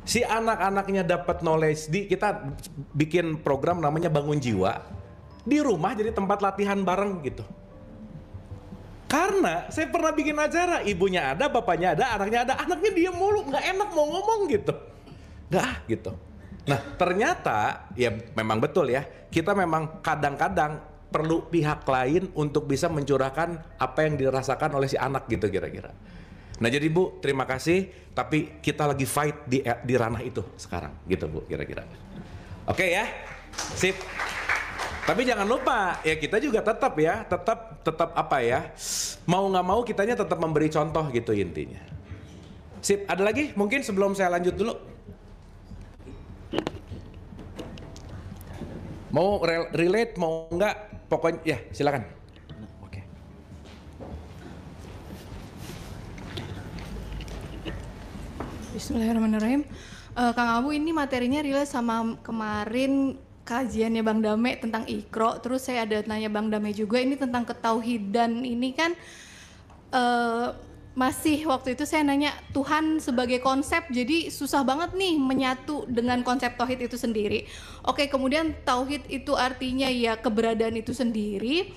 si anak-anaknya dapat knowledge di, kita bikin program namanya Bangun Jiwa, di rumah jadi tempat latihan bareng gitu. Karena saya pernah bikin acara, ibunya ada, bapaknya ada, anaknya diam mulu, nggak enak mau ngomong gitu, nggak gitu. Nah ternyata ya memang betul ya, kita memang kadang-kadang perlu pihak lain untuk bisa mencurahkan apa yang dirasakan oleh si anak gitu kira-kira. Nah jadi Bu, terima kasih, tapi kita lagi fight di ranah itu sekarang gitu Bu kira-kira. Oke ya, sip. Tapi jangan lupa ya, kita juga tetap ya, tetap apa ya, mau nggak mau kitanya tetap memberi contoh gitu intinya. Sip, ada lagi mungkin sebelum saya lanjut dulu? Mau relate, mau enggak, pokoknya ya silakan. Oke. Bismillahirrahmanirrahim. Kang Abu, ini materinya relate sama kemarin kajiannya Bang Dame tentang Iqra. Terus saya ada nanya Bang Dame juga ini tentang ketauhidan. Ini kan masih waktu itu saya nanya Tuhan sebagai konsep, jadi susah banget nih menyatu dengan konsep tauhid itu sendiri. Oke, kemudian tauhid itu artinya ya keberadaan itu sendiri,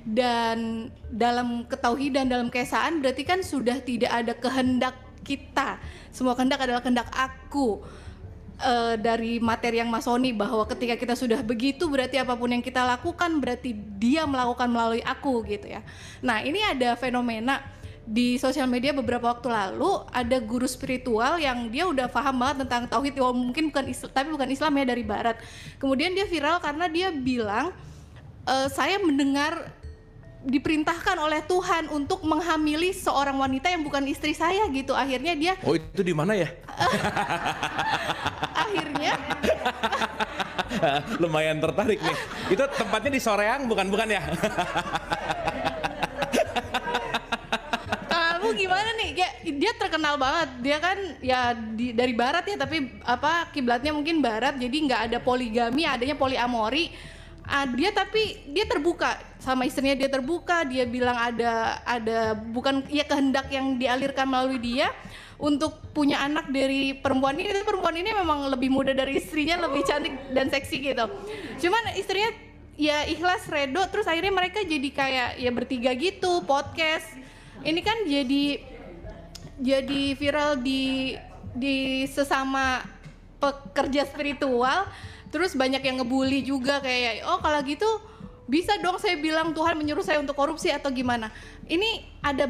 dan dalam ketauhidan, dalam keesaan berarti kan sudah tidak ada kehendak kita, semua kehendak adalah kehendak aku. Dari materi yang masoni bahwa ketika kita sudah begitu berarti apapun yang kita lakukan berarti dia melakukan melalui aku gitu ya. Nah ini ada fenomena di sosial media beberapa waktu lalu, ada guru spiritual yang dia udah paham banget tentang tauhid, mungkin bukan Islam ya, dari barat. Kemudian dia viral karena dia bilang, saya mendengar diperintahkan oleh Tuhan untuk menghamili seorang wanita yang bukan istri saya gitu. Akhirnya dia, oh itu di mana ya? akhirnya lumayan tertarik nih. Itu tempatnya di Soreang bukan ya? Gimana nih, dia terkenal banget, dia kan ya dari barat ya, tapi apa kiblatnya mungkin barat, jadi nggak ada poligami, adanya poliamori. Tapi dia terbuka sama istrinya, dia terbuka, dia bilang ada bukan ya kehendak yang dialirkan melalui dia untuk punya anak dari perempuan ini. Perempuan ini memang lebih muda dari istrinya, lebih cantik dan seksi gitu. Cuman istrinya ya ikhlas, redo, terus akhirnya mereka jadi kayak ya bertiga gitu, podcast. Ini kan jadi viral di sesama pekerja spiritual, terus banyak yang ngebully juga kayak, oh kalau gitu bisa dong saya bilang Tuhan menyuruh saya untuk korupsi atau gimana. Ini ada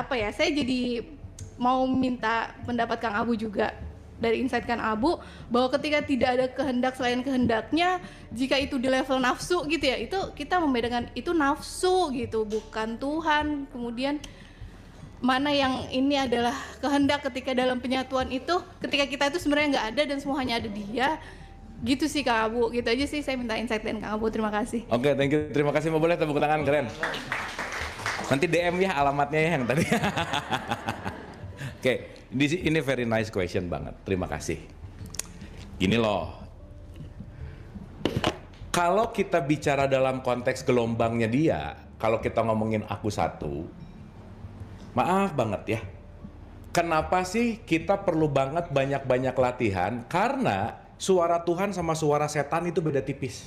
apa ya, saya jadi mau minta pendapat Kang Abu juga, dari insight Kang Abu, bahwa ketika tidak ada kehendak selain kehendaknya, jika itu di level nafsu gitu ya, itu kita membedakan itu nafsu gitu, bukan Tuhan. Kemudian mana yang ini adalah kehendak ketika dalam penyatuan itu, ketika kita itu sebenarnya nggak ada dan semua hanya ada Dia. Gitu sih Kang Abu, gitu aja sih saya minta insight dari Kang Abu. Terima kasih. Oke, thank you, terima kasih. Mau boleh tepuk tangan, keren. Nanti DM ya alamatnya ya yang tadi. Oke, ini very nice question banget. Terima kasih. Gini loh, Kalau kita bicara dalam konteks gelombangnya dia, kalau kita ngomongin aku satu, maaf banget ya. Kenapa sih kita perlu banget banyak-banyak latihan? Karena suara Tuhan sama suara setan itu beda tipis.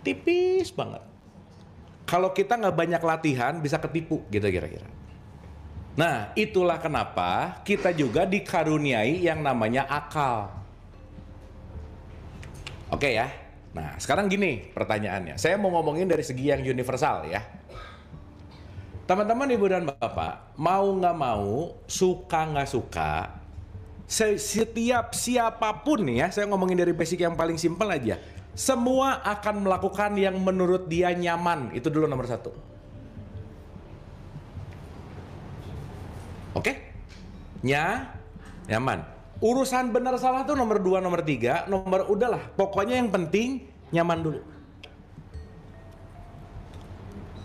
Tipis banget. Kalau kita nggak banyak latihan, bisa ketipu gitu kira-kira. Nah, itulah kenapa kita juga dikaruniai yang namanya akal. Oke ya. Nah, sekarang gini pertanyaannya. Saya mau ngomongin dari segi yang universal ya. Teman-teman, ibu dan bapak, mau nggak mau, suka nggak suka, setiap siapapun nih ya, saya ngomongin dari basic yang paling simpel aja. Semua akan melakukan yang menurut dia nyaman. Itu dulu nomor satu. Oke? Nyaman. Urusan benar salah tuh nomor 2, nomor 3, udahlah. Pokoknya yang penting nyaman dulu.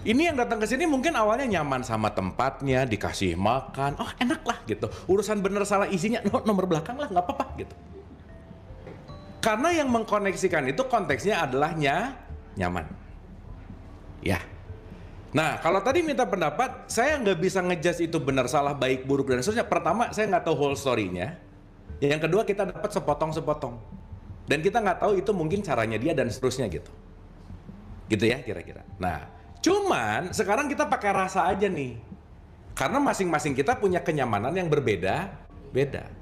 Ini yang datang ke sini mungkin awalnya nyaman sama tempatnya, dikasih makan, oh enak lah gitu. Urusan benar salah isinya nomor belakang lah, nggak apa-apa gitu. Karena yang mengkoneksikan itu konteksnya adalah nyaman. Ya. Nah, kalau tadi minta pendapat, saya nggak bisa ngejudge itu benar salah, baik buruk dan seterusnya. Pertama, saya nggak tahu whole story-nya. Yang kedua, kita dapat sepotong-sepotong. Dan kita nggak tahu itu mungkin caranya dia dan seterusnya gitu. Gitu ya kira-kira. Nah, cuman sekarang kita pakai rasa aja nih. Karena masing-masing kita punya kenyamanan yang berbeda-beda.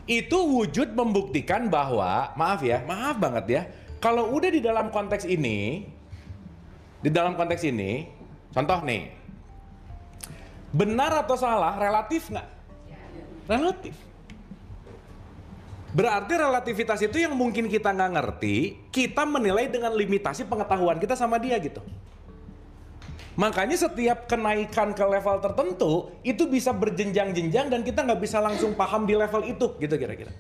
Itu wujud membuktikan bahwa, maaf banget ya, kalau udah di dalam konteks ini, contoh nih, benar atau salah relatif nggak? Relatif. Berarti relativitas itu yang mungkin kita nggak ngerti, kita menilai dengan limitasi pengetahuan kita sama dia gitu. Makanya setiap kenaikan ke level tertentu, itu bisa berjenjang-jenjang dan kita nggak bisa langsung paham di level itu gitu kira-kira.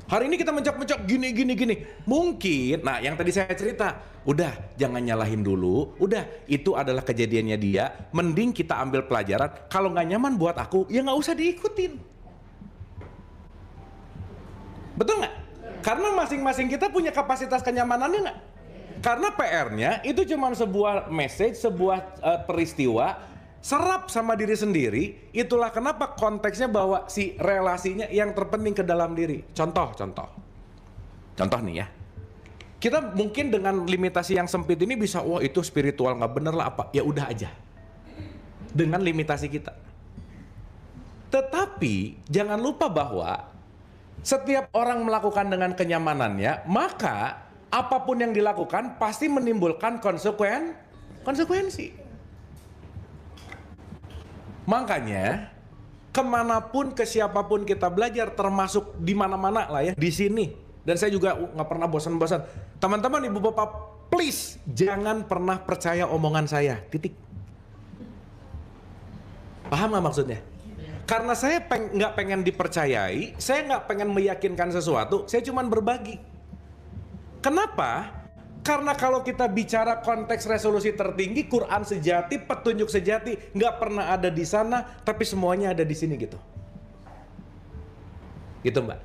Hari ini kita mencok-mencok gini. Mungkin, nah yang tadi saya cerita, udah jangan nyalahin dulu, udah itu adalah kejadiannya dia, mending kita ambil pelajaran, kalau nggak nyaman buat aku, ya nggak usah diikutin. Betul nggak? Karena masing-masing kita punya kapasitas kenyamanannya nggak? Karena PR-nya itu cuma sebuah message, sebuah peristiwa, serap sama diri sendiri. Itulah kenapa konteksnya bahwa si relasinya yang terpenting ke dalam diri. Contoh nih ya. Kita mungkin dengan limitasi yang sempit ini bisa, wah itu spiritual nggak bener lah apa. Ya udah aja. Dengan limitasi kita. Tetapi jangan lupa bahwa setiap orang melakukan dengan kenyamanannya, maka apapun yang dilakukan pasti menimbulkan konsekuensi. Makanya, kemanapun, ke siapapun kita belajar, termasuk di mana-mana lah ya, di sini. Dan saya juga nggak pernah bosan-bosan. Teman-teman, ibu bapak, please jangan pernah percaya omongan saya. Titik. Paham nggak maksudnya? Karena saya nggak pengen dipercayai, saya nggak pengen meyakinkan sesuatu, saya cuma berbagi. Kenapa? Karena kalau kita bicara konteks resolusi tertinggi, Quran sejati, petunjuk sejati, nggak pernah ada di sana, tapi semuanya ada di sini gitu. Gitu Mbak.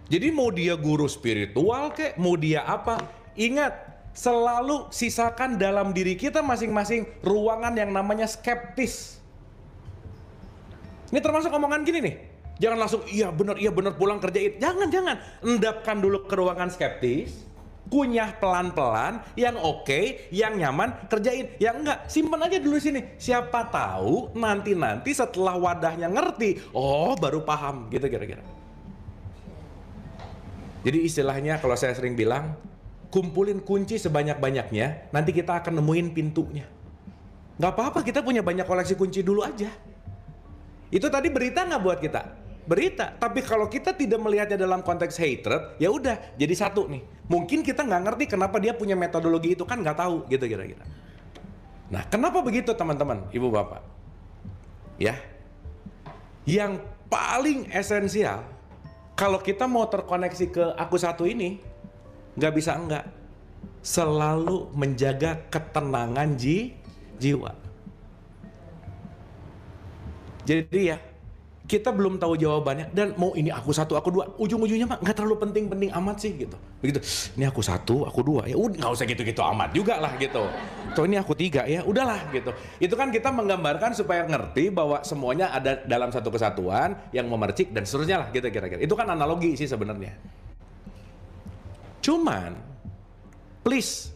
Jadi mau dia guru spiritual kek, mau dia apa, ingat, selalu sisakan dalam diri kita masing-masing ruangan yang namanya skeptis. Ini termasuk omongan gini nih, jangan langsung iya benar pulang kerjain. Jangan. Endapkan dulu ke ruangan skeptis, kunyah pelan-pelan, yang oke, yang nyaman, kerjain. Yang enggak, simpan aja dulu sini. Siapa tahu nanti setelah wadahnya ngerti, oh baru paham gitu kira-kira. Jadi istilahnya kalau saya sering bilang, kumpulin kunci sebanyak-banyaknya, nanti kita akan nemuin pintunya. Nggak apa-apa, kita punya banyak koleksi kunci dulu aja. Itu tadi berita nggak buat kita? Berita. Tapi kalau kita tidak melihatnya dalam konteks hatred, ya udah jadi satu nih. Mungkin kita nggak ngerti kenapa dia punya metodologi itu, kan nggak tahu gitu kira-kira. Nah, kenapa begitu teman-teman, ibu bapak? Ya, yang paling esensial kalau kita mau terkoneksi ke aku satu ini, nggak bisa enggak. Selalu menjaga ketenangan jiwa. Jadi ya, kita belum tahu jawabannya dan mau ini aku satu aku dua, ujung-ujungnya mah nggak terlalu penting-penting amat sih gitu. Begitu, ini aku satu aku dua, ya udah nggak usah gitu-gitu amat juga lah gitu. Tuh ini aku tiga, ya udahlah gitu. Itu kan kita menggambarkan supaya ngerti bahwa semuanya ada dalam satu kesatuan yang memercik dan seterusnya lah gitu kira-kira. Itu kan analogi sih sebenarnya. Cuman, please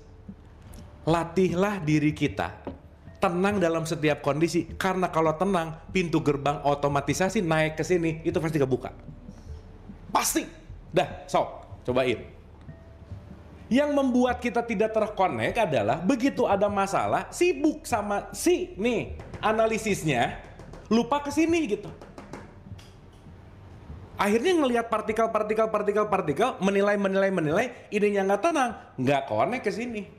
latihlah diri kita tenang dalam setiap kondisi, karena kalau tenang pintu gerbang otomatisasi naik ke sini itu pasti kebuka, pasti. Dah, sok cobain. Yang membuat kita tidak terkonek adalah begitu ada masalah sibuk sama si nih analisisnya, lupa ke sini gitu. Akhirnya ngelihat partikel, menilai, ininya nggak tenang, nggak konek ke sini.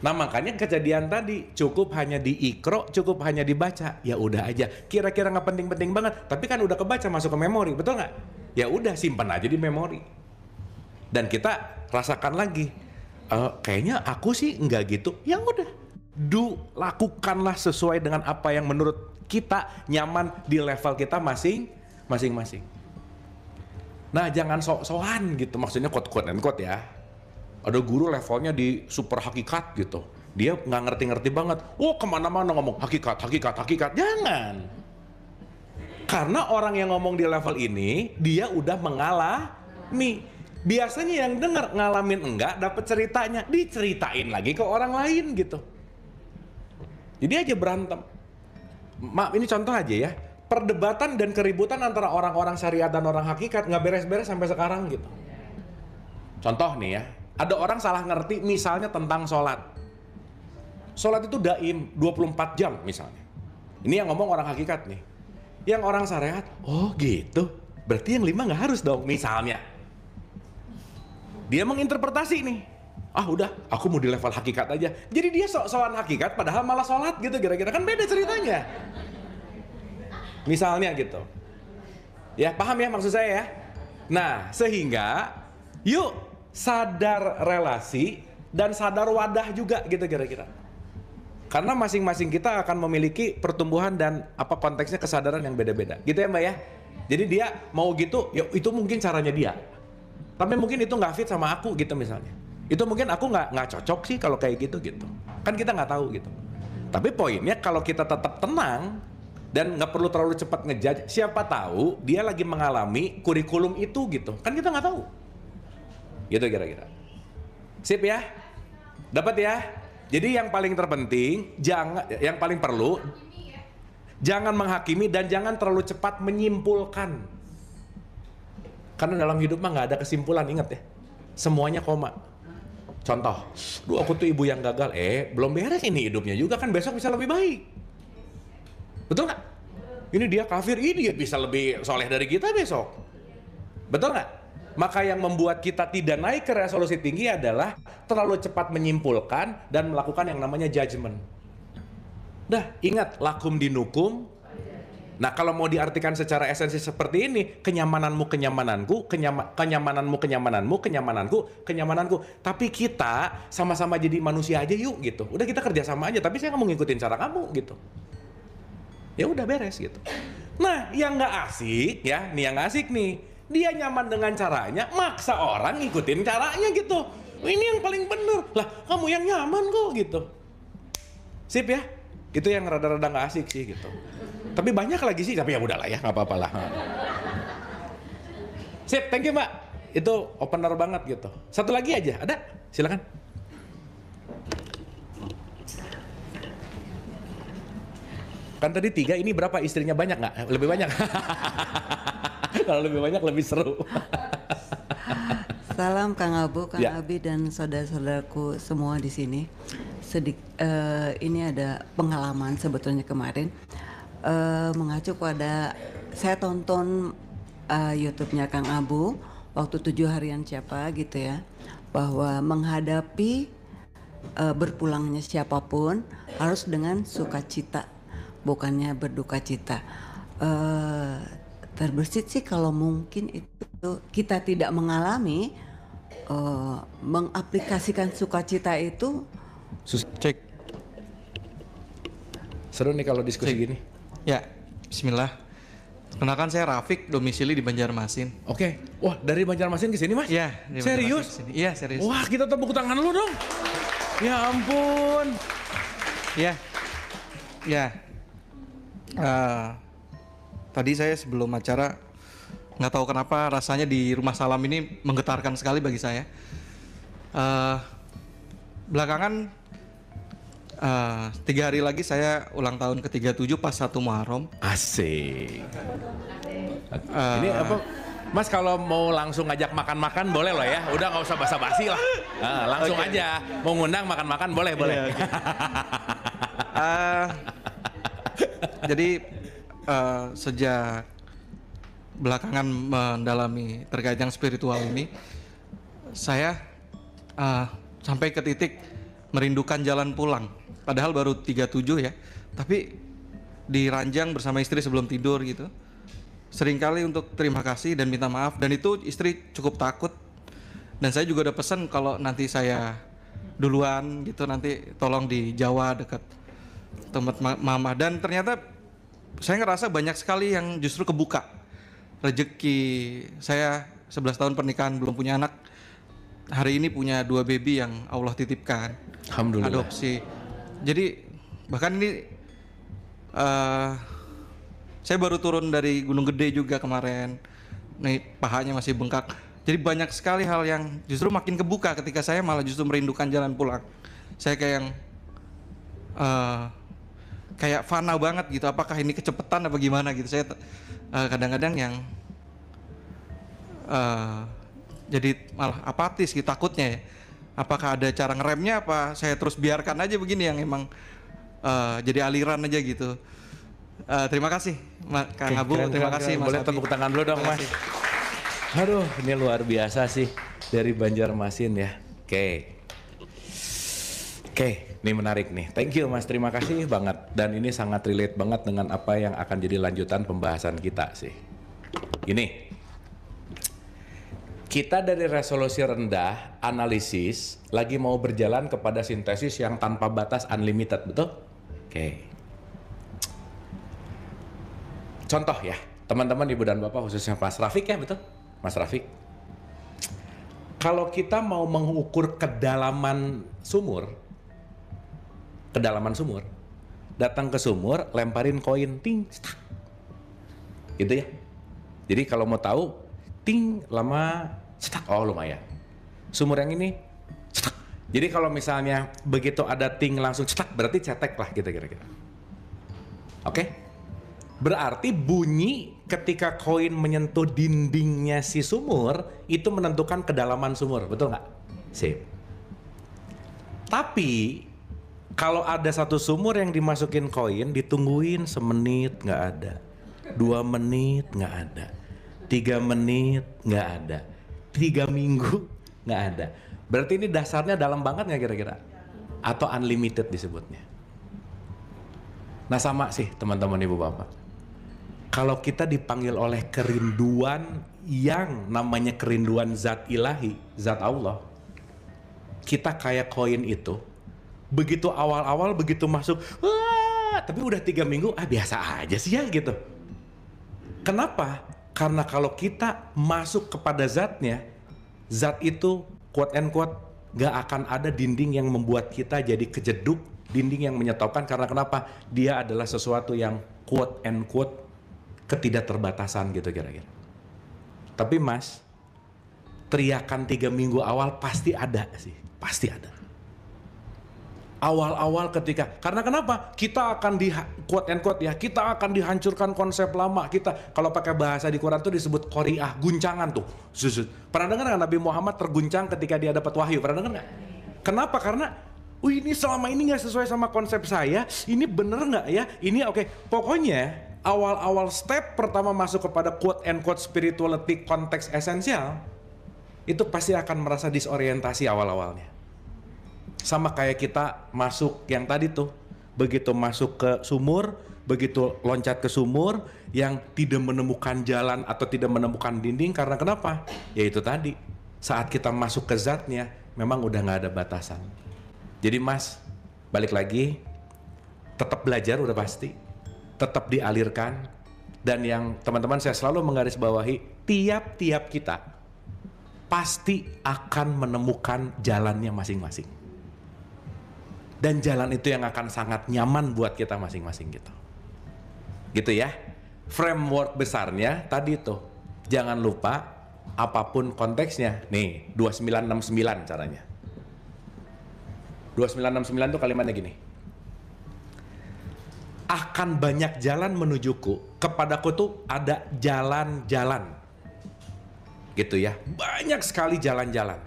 Nah makanya kejadian tadi cukup hanya diikro, cukup hanya dibaca, ya udah aja. Kira-kira nggak penting-penting banget, tapi kan udah kebaca masuk ke memori, betul nggak? Ya udah simpan aja di memori. Dan kita rasakan lagi, kayaknya aku sih nggak gitu. Ya udah, lakukanlah sesuai dengan apa yang menurut kita nyaman di level kita masing-masing. Nah jangan sok-sokan gitu, maksudnya quote and quote ya. Ada guru levelnya di super hakikat gitu, dia nggak ngerti-ngerti banget. Oh kemana-mana ngomong hakikat. Jangan. Karena orang yang ngomong di level ini, dia udah mengalami. Biasanya yang dengar ngalamin enggak, dapat ceritanya, diceritain lagi ke orang lain gitu. Jadi aja berantem. Maaf ini contoh aja ya. Perdebatan dan keributan antara orang-orang syariat dan orang hakikat nggak beres-beres sampai sekarang gitu. Contoh nih ya. Ada orang salah ngerti misalnya tentang sholat. Sholat itu daim 24 jam misalnya. Ini yang ngomong orang hakikat nih. Yang orang syariat, oh gitu. Berarti yang 5 nggak harus dong misalnya. Dia menginterpretasi nih. Ah udah, aku mau di level hakikat aja. Jadi dia sok-sokan hakikat padahal malah sholat gitu kira-kira. Kan beda ceritanya. Misalnya gitu. Ya paham ya maksud saya ya. Nah sehingga yuk sadar relasi dan sadar wadah juga gitu kira-kira. Karena masing-masing kita akan memiliki pertumbuhan dan apa konteksnya kesadaran yang beda-beda. Gitu ya Mbak ya. Jadi dia mau gitu, ya itu mungkin caranya dia. Tapi mungkin itu nggak fit sama aku gitu misalnya. Itu mungkin aku nggak cocok sih kalau kayak gitu. Kan kita nggak tahu gitu. Tapi poinnya kalau kita tetap tenang dan nggak perlu terlalu cepat ngejudge, siapa tahu dia lagi mengalami kurikulum itu gitu. Kan kita nggak tahu. Gitu kira-kira. Sip ya? Dapat ya? Jadi yang paling terpenting, yang paling perlu, jangan menghakimi dan jangan terlalu cepat menyimpulkan. Karena dalam hidup mah nggak ada kesimpulan, ingat ya. Semuanya koma. Contoh, aku tuh ibu yang gagal, belum beres ini hidupnya juga kan besok bisa lebih baik. Betul nggak? Ini dia kafir, ini dia bisa lebih soleh dari kita besok. Betul nggak? Maka yang membuat kita tidak naik ke resolusi tinggi adalah terlalu cepat menyimpulkan dan melakukan yang namanya judgment. Dah, ingat lakum dinukum. Nah, kalau mau diartikan secara esensi seperti ini, kenyamananmu kenyamananku, kenyamananku. Tapi kita sama-sama jadi manusia aja yuk gitu. Udah kita kerja sama aja, tapi saya nggak mau ngikutin cara kamu gitu. Ya udah beres gitu. Nah, yang nggak asik ya, nih yang nggak asik nih. Dia nyaman dengan caranya, maksa orang ngikutin caranya gitu. Ini yang paling bener. Lah, kamu yang nyaman kok gitu. Sip ya? Itu yang rada-rada gak asik sih gitu. Tapi banyak lagi sih, tapi ya udahlah ya, gak apa-apa lah. Sip, thank you Mbak. Itu opener banget gitu. Satu lagi aja, ada? Silakan. Kan tadi 3, ini berapa istrinya banyak nggak? Lebih banyak. Kalau lebih banyak lebih seru. Salam Kang Abu, Kang Ya. Abi dan saudara-saudaraku semua di sini. Ini ada pengalaman sebetulnya kemarin mengacu pada saya tonton YouTube-nya Kang Abu waktu 7 harian siapa gitu ya, bahwa menghadapi berpulangnya siapapun harus dengan sukacita, bukannya berduka cita. Terbersit sih kalau mungkin itu kita tidak mengalami mengaplikasikan sukacita itu. Cek. Seru nih kalau diskusi gini. Ya, bismillah. Kenalkan saya Rafiq, domisili di Banjarmasin. Oke. Wah, dari Banjarmasin ke sini, Mas? Iya, di Serius? Banjarmasin kesini. Iya, serius. Wah, kita tepuk tangan dulu dong. Ya ampun. Iya. Ya. Tadi saya sebelum acara nggak tahu kenapa rasanya di Rumah Salam ini menggetarkan sekali bagi saya. Belakangan 3 hari lagi saya ulang tahun ke-37 pas 1 Muharram. Asik. Ini apa? Mas kalau mau langsung ngajak makan-makan boleh loh ya. Udah nggak usah basa-basi lah. Langsung aja. Mau ngundang makan-makan boleh. Okay. Jadi sejak belakangan mendalami terkait yang spiritual ini, saya sampai ke titik merindukan jalan pulang. Padahal baru 37 ya, tapi di ranjang bersama istri sebelum tidur gitu, seringkali untuk terima kasih dan minta maaf. Dan itu istri cukup takut. Dan saya juga udah pesan kalau nanti saya duluan gitu, nanti tolong di Jawa dekat tempat mama. Dan ternyata saya ngerasa banyak sekali yang justru kebuka rezeki. Saya 11 tahun pernikahan belum punya anak, hari ini punya 2 baby yang Allah titipkan. Alhamdulillah. Adopsi. Jadi bahkan ini saya baru turun dari Gunung Gede juga kemarin. Nih pahanya masih bengkak. Jadi banyak sekali hal yang justru makin kebuka ketika saya malah justru merindukan jalan pulang. Saya kayak yang kayak fana banget gitu. Apakah ini kecepatan apa gimana gitu. Saya kadang-kadang yang jadi malah apatis gitu, takutnya ya. Apakah ada cara ngeremnya, apa saya terus biarkan aja begini yang emang jadi aliran aja gitu. Terima kasih Kang Abu, terima kasih Mas Boleh Abi. tepuk tangan dulu dong Mas. Aduh, ini luar biasa sih dari Banjarmasin ya. Oke, ini menarik nih. Thank you Mas, terima kasih banget. Dan ini sangat relate banget dengan apa yang akan jadi lanjutan pembahasan kita sih. Ini kita dari resolusi rendah, analisis, lagi mau berjalan kepada sintesis yang tanpa batas, unlimited, betul? Oke. Contoh ya, teman-teman Ibu dan Bapak, khususnya Mas Rafiq ya, betul? Mas Rafiq. Kalau kita mau mengukur kedalaman sumur, datang ke sumur, lemparin koin, ting, stak. Gitu ya. Jadi kalau mau tahu, ting, lama, cetak, oh lumayan. Sumur yang ini, cetak. Jadi kalau misalnya begitu ada ting langsung cetak, berarti cetek lah gitu kira-kira. Oke? Berarti bunyi ketika koin menyentuh dindingnya si sumur, itu menentukan kedalaman sumur, betul nggak? Sip. Tapi, kalau ada satu sumur yang dimasukin koin, ditungguin semenit nggak ada. 2 menit nggak ada. 3 menit nggak ada, 3 minggu nggak ada. Berarti ini dasarnya dalam banget nggak kira-kira? Atau unlimited disebutnya? Nah sama sih teman-teman Ibu Bapak. Kalau kita dipanggil oleh kerinduan yang namanya kerinduan zat ilahi, zat Allah, kita kayak koin itu. Begitu awal-awal, begitu masuk, wah, tapi udah 3 minggu, biasa aja sih ya gitu. Kenapa? Karena kalau kita masuk kepada zatnya, zat itu quote and quote gak akan ada dinding yang membuat kita jadi kejeduk, dinding yang menyetopkan. Karena kenapa? Dia adalah sesuatu yang quote and quote ketidakterbatasan gitu kira-kira. Tapi Mas, teriakan 3 minggu awal pasti ada sih, pasti ada. Awal-awal ketika, karena kenapa? Kita akan di quote and quote ya, kita akan dihancurkan konsep lama kita. Kalau pakai bahasa di Quran tuh disebut qari'ah, guncangan tuh. Pernah dengar nggak Nabi Muhammad terguncang ketika dia dapat wahyu? Pernah dengar nggak? Kenapa? Karena, ini selama ini nggak sesuai sama konsep saya. Ini bener nggak ya? Ini oke. Pokoknya awal-awal step pertama masuk kepada quote and quote spirituality konteks esensial, itu pasti akan merasa disorientasi awal-awalnya. Sama kayak kita masuk yang tadi tuh, begitu masuk ke sumur, begitu loncat ke sumur yang tidak menemukan jalan atau tidak menemukan dinding. Karena kenapa? Ya itu tadi, saat kita masuk ke zatnya memang udah gak ada batasan. Jadi Mas, balik lagi, tetap belajar udah pasti, tetap dialirkan, Dan yang teman-teman saya selalu menggarisbawahi, tiap-tiap kita pasti akan menemukan jalannya masing-masing. Dan jalan itu yang akan sangat nyaman buat kita masing-masing gitu. Gitu ya. Framework besarnya tadi tuh. Jangan lupa apapun konteksnya. Nih, 2969 caranya. 2969 tuh kalimatnya gini. Akan banyak jalan menujuku, kepadaku tuh ada jalan-jalan. Gitu ya. Banyak sekali jalan-jalan.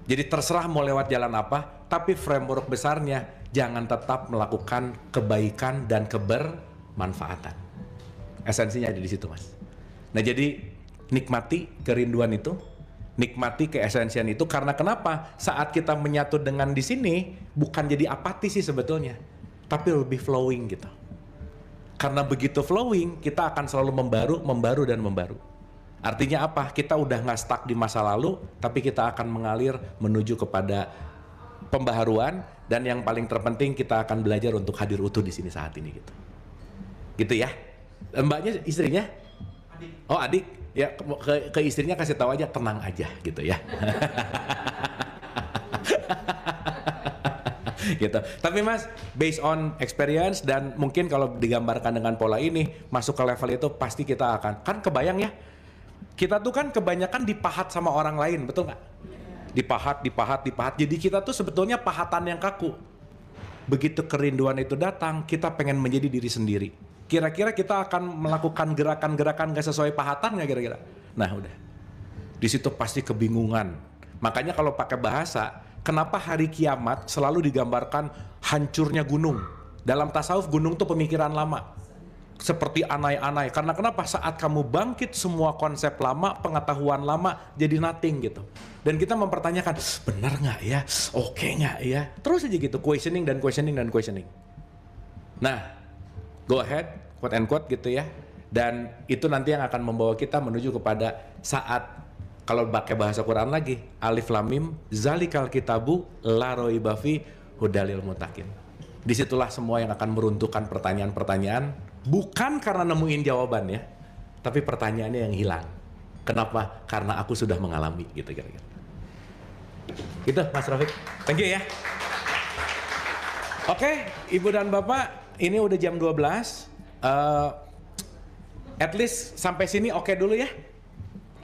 Jadi terserah mau lewat jalan apa, tapi framework besarnya jangan tetap melakukan kebaikan dan kebermanfaatan. Esensinya ada di situ, Mas. Nah, jadi nikmati kerinduan itu, nikmati keesensian itu, karena kenapa? Saat kita menyatu dengan di sini bukan jadi apatis sih sebetulnya, tapi lebih flowing gitu. Karena begitu flowing, kita akan selalu membaru dan membaru. Artinya apa? Kita udah nggak stuck di masa lalu, tapi kita akan mengalir menuju kepada pembaharuan, dan yang paling terpenting kita akan belajar untuk hadir utuh di sini saat ini gitu. Gitu ya. Mbaknya istrinya? Adik. Oh, adik. Ya, ke istrinya kasih tahu aja, tenang aja gitu ya. Gitu. Tapi Mas, based on experience dan mungkin kalau digambarkan dengan pola ini, masuk ke level itu pasti kita akan, kan kebayang ya, kita tuh kan kebanyakan dipahat sama orang lain, betul nggak? Dipahat. Jadi kita tuh sebetulnya pahatan yang kaku. Begitu kerinduan itu datang, kita pengen menjadi diri sendiri. Kira-kira kita akan melakukan gerakan-gerakan gak sesuai pahatan nggak kira-kira? Nah udah, di situ pasti kebingungan. Makanya kalau pakai bahasa, kenapa hari kiamat selalu digambarkan hancurnya gunung? Dalam tasawuf gunung tuh pemikiran lama, seperti anai-anai. Karena kenapa? Saat kamu bangkit semua konsep lama, pengetahuan lama jadi nothing gitu. Dan kita mempertanyakan, benar nggak ya? Oke nggak ya? Terus aja gitu, questioning. Nah, go ahead, quote and quote gitu ya. Dan itu nanti yang akan membawa kita menuju kepada saat, kalau pakai bahasa Quran lagi, alif lam mim zalikal kitabu la raiba fi hudalil muttaqin. Disitulah semua yang akan meruntuhkan pertanyaan-pertanyaan, bukan karena nemuin jawaban ya, tapi pertanyaannya yang hilang. Kenapa? Karena aku sudah mengalami gitu kira-kira. Gitu Mas Rafiq. Thank you ya. Oke, Ibu dan Bapak, ini udah jam 12. At least sampai sini oke dulu ya.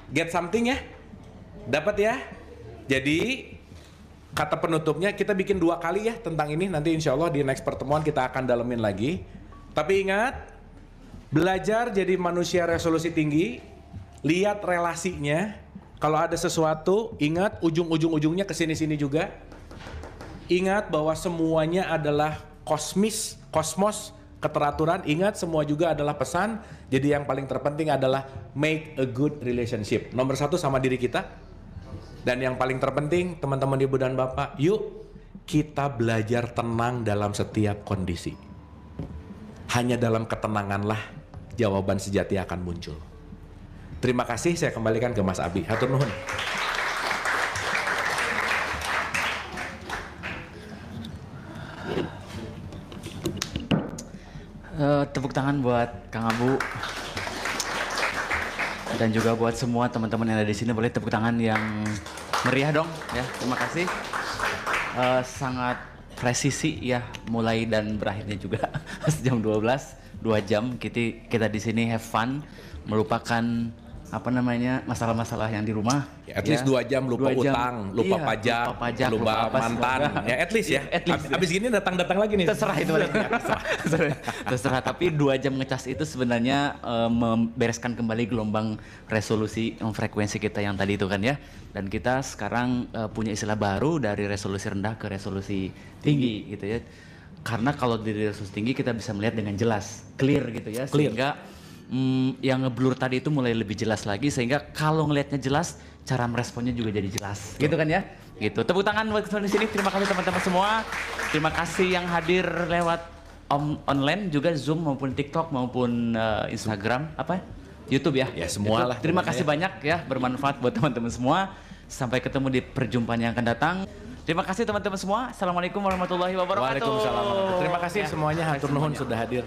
Get something ya. Dapat ya. Jadi kata penutupnya kita bikin 2 kali ya tentang ini. Nanti insya Allah di next pertemuan kita akan dalemin lagi. Tapi ingat, belajar jadi manusia resolusi tinggi. Lihat relasinya. Kalau ada sesuatu, ingat ujung-ujungnya ke sini-sini juga. Ingat bahwa semuanya adalah kosmos, keteraturan. Ingat semua juga adalah pesan. Jadi yang paling terpenting adalah make a good relationship. Nomor 1 sama diri kita. Dan yang paling terpenting, teman-teman Ibu dan Bapak, yuk kita belajar tenang dalam setiap kondisi. Hanya dalam ketenanganlah jawaban sejati akan muncul. Terima kasih, saya kembalikan ke Mas Abi. Hatur nuhun. Tepuk tangan buat Kang Abu. Dan juga buat semua teman-teman yang ada di sini, boleh tepuk tangan yang meriah dong ya. Terima kasih. Sangat presisi ya, mulai dan berakhirnya juga jam 12, 2 jam kita di sini have fun, melupakan masalah-masalah yang di rumah. Ya, at least 2 jam lupa utang, lupa pajak, lupa mantan. Ya at least ya. Abis gini datang lagi nih. Terserah itu. Terserah. Tapi 2 jam ngecas itu sebenarnya membereskan kembali gelombang resolusi frekuensi kita yang tadi itu kan ya. Dan kita sekarang punya istilah baru dari resolusi rendah ke resolusi tinggi gitu ya. Karena kalau di resolusi tinggi kita bisa melihat dengan jelas, clear gitu ya. Sehingga yang ngeblur tadi itu mulai lebih jelas lagi, sehingga kalau ngelihatnya jelas, cara meresponnya juga jadi jelas. Gitu kan ya? Gitu. Tepuk tangan buat di sini. Terima kasih teman-teman semua. Terima kasih yang hadir lewat online juga, Zoom maupun TikTok maupun Instagram, YouTube ya. Ya semua lah. Terima kasih banyak ya, bermanfaat buat teman-teman semua. Sampai ketemu di perjumpaan yang akan datang. Terima kasih teman-teman semua. Assalamualaikum warahmatullahi wabarakatuh. Waalaikumsalam. Terima kasih semuanya, hatur nuhun sudah hadir.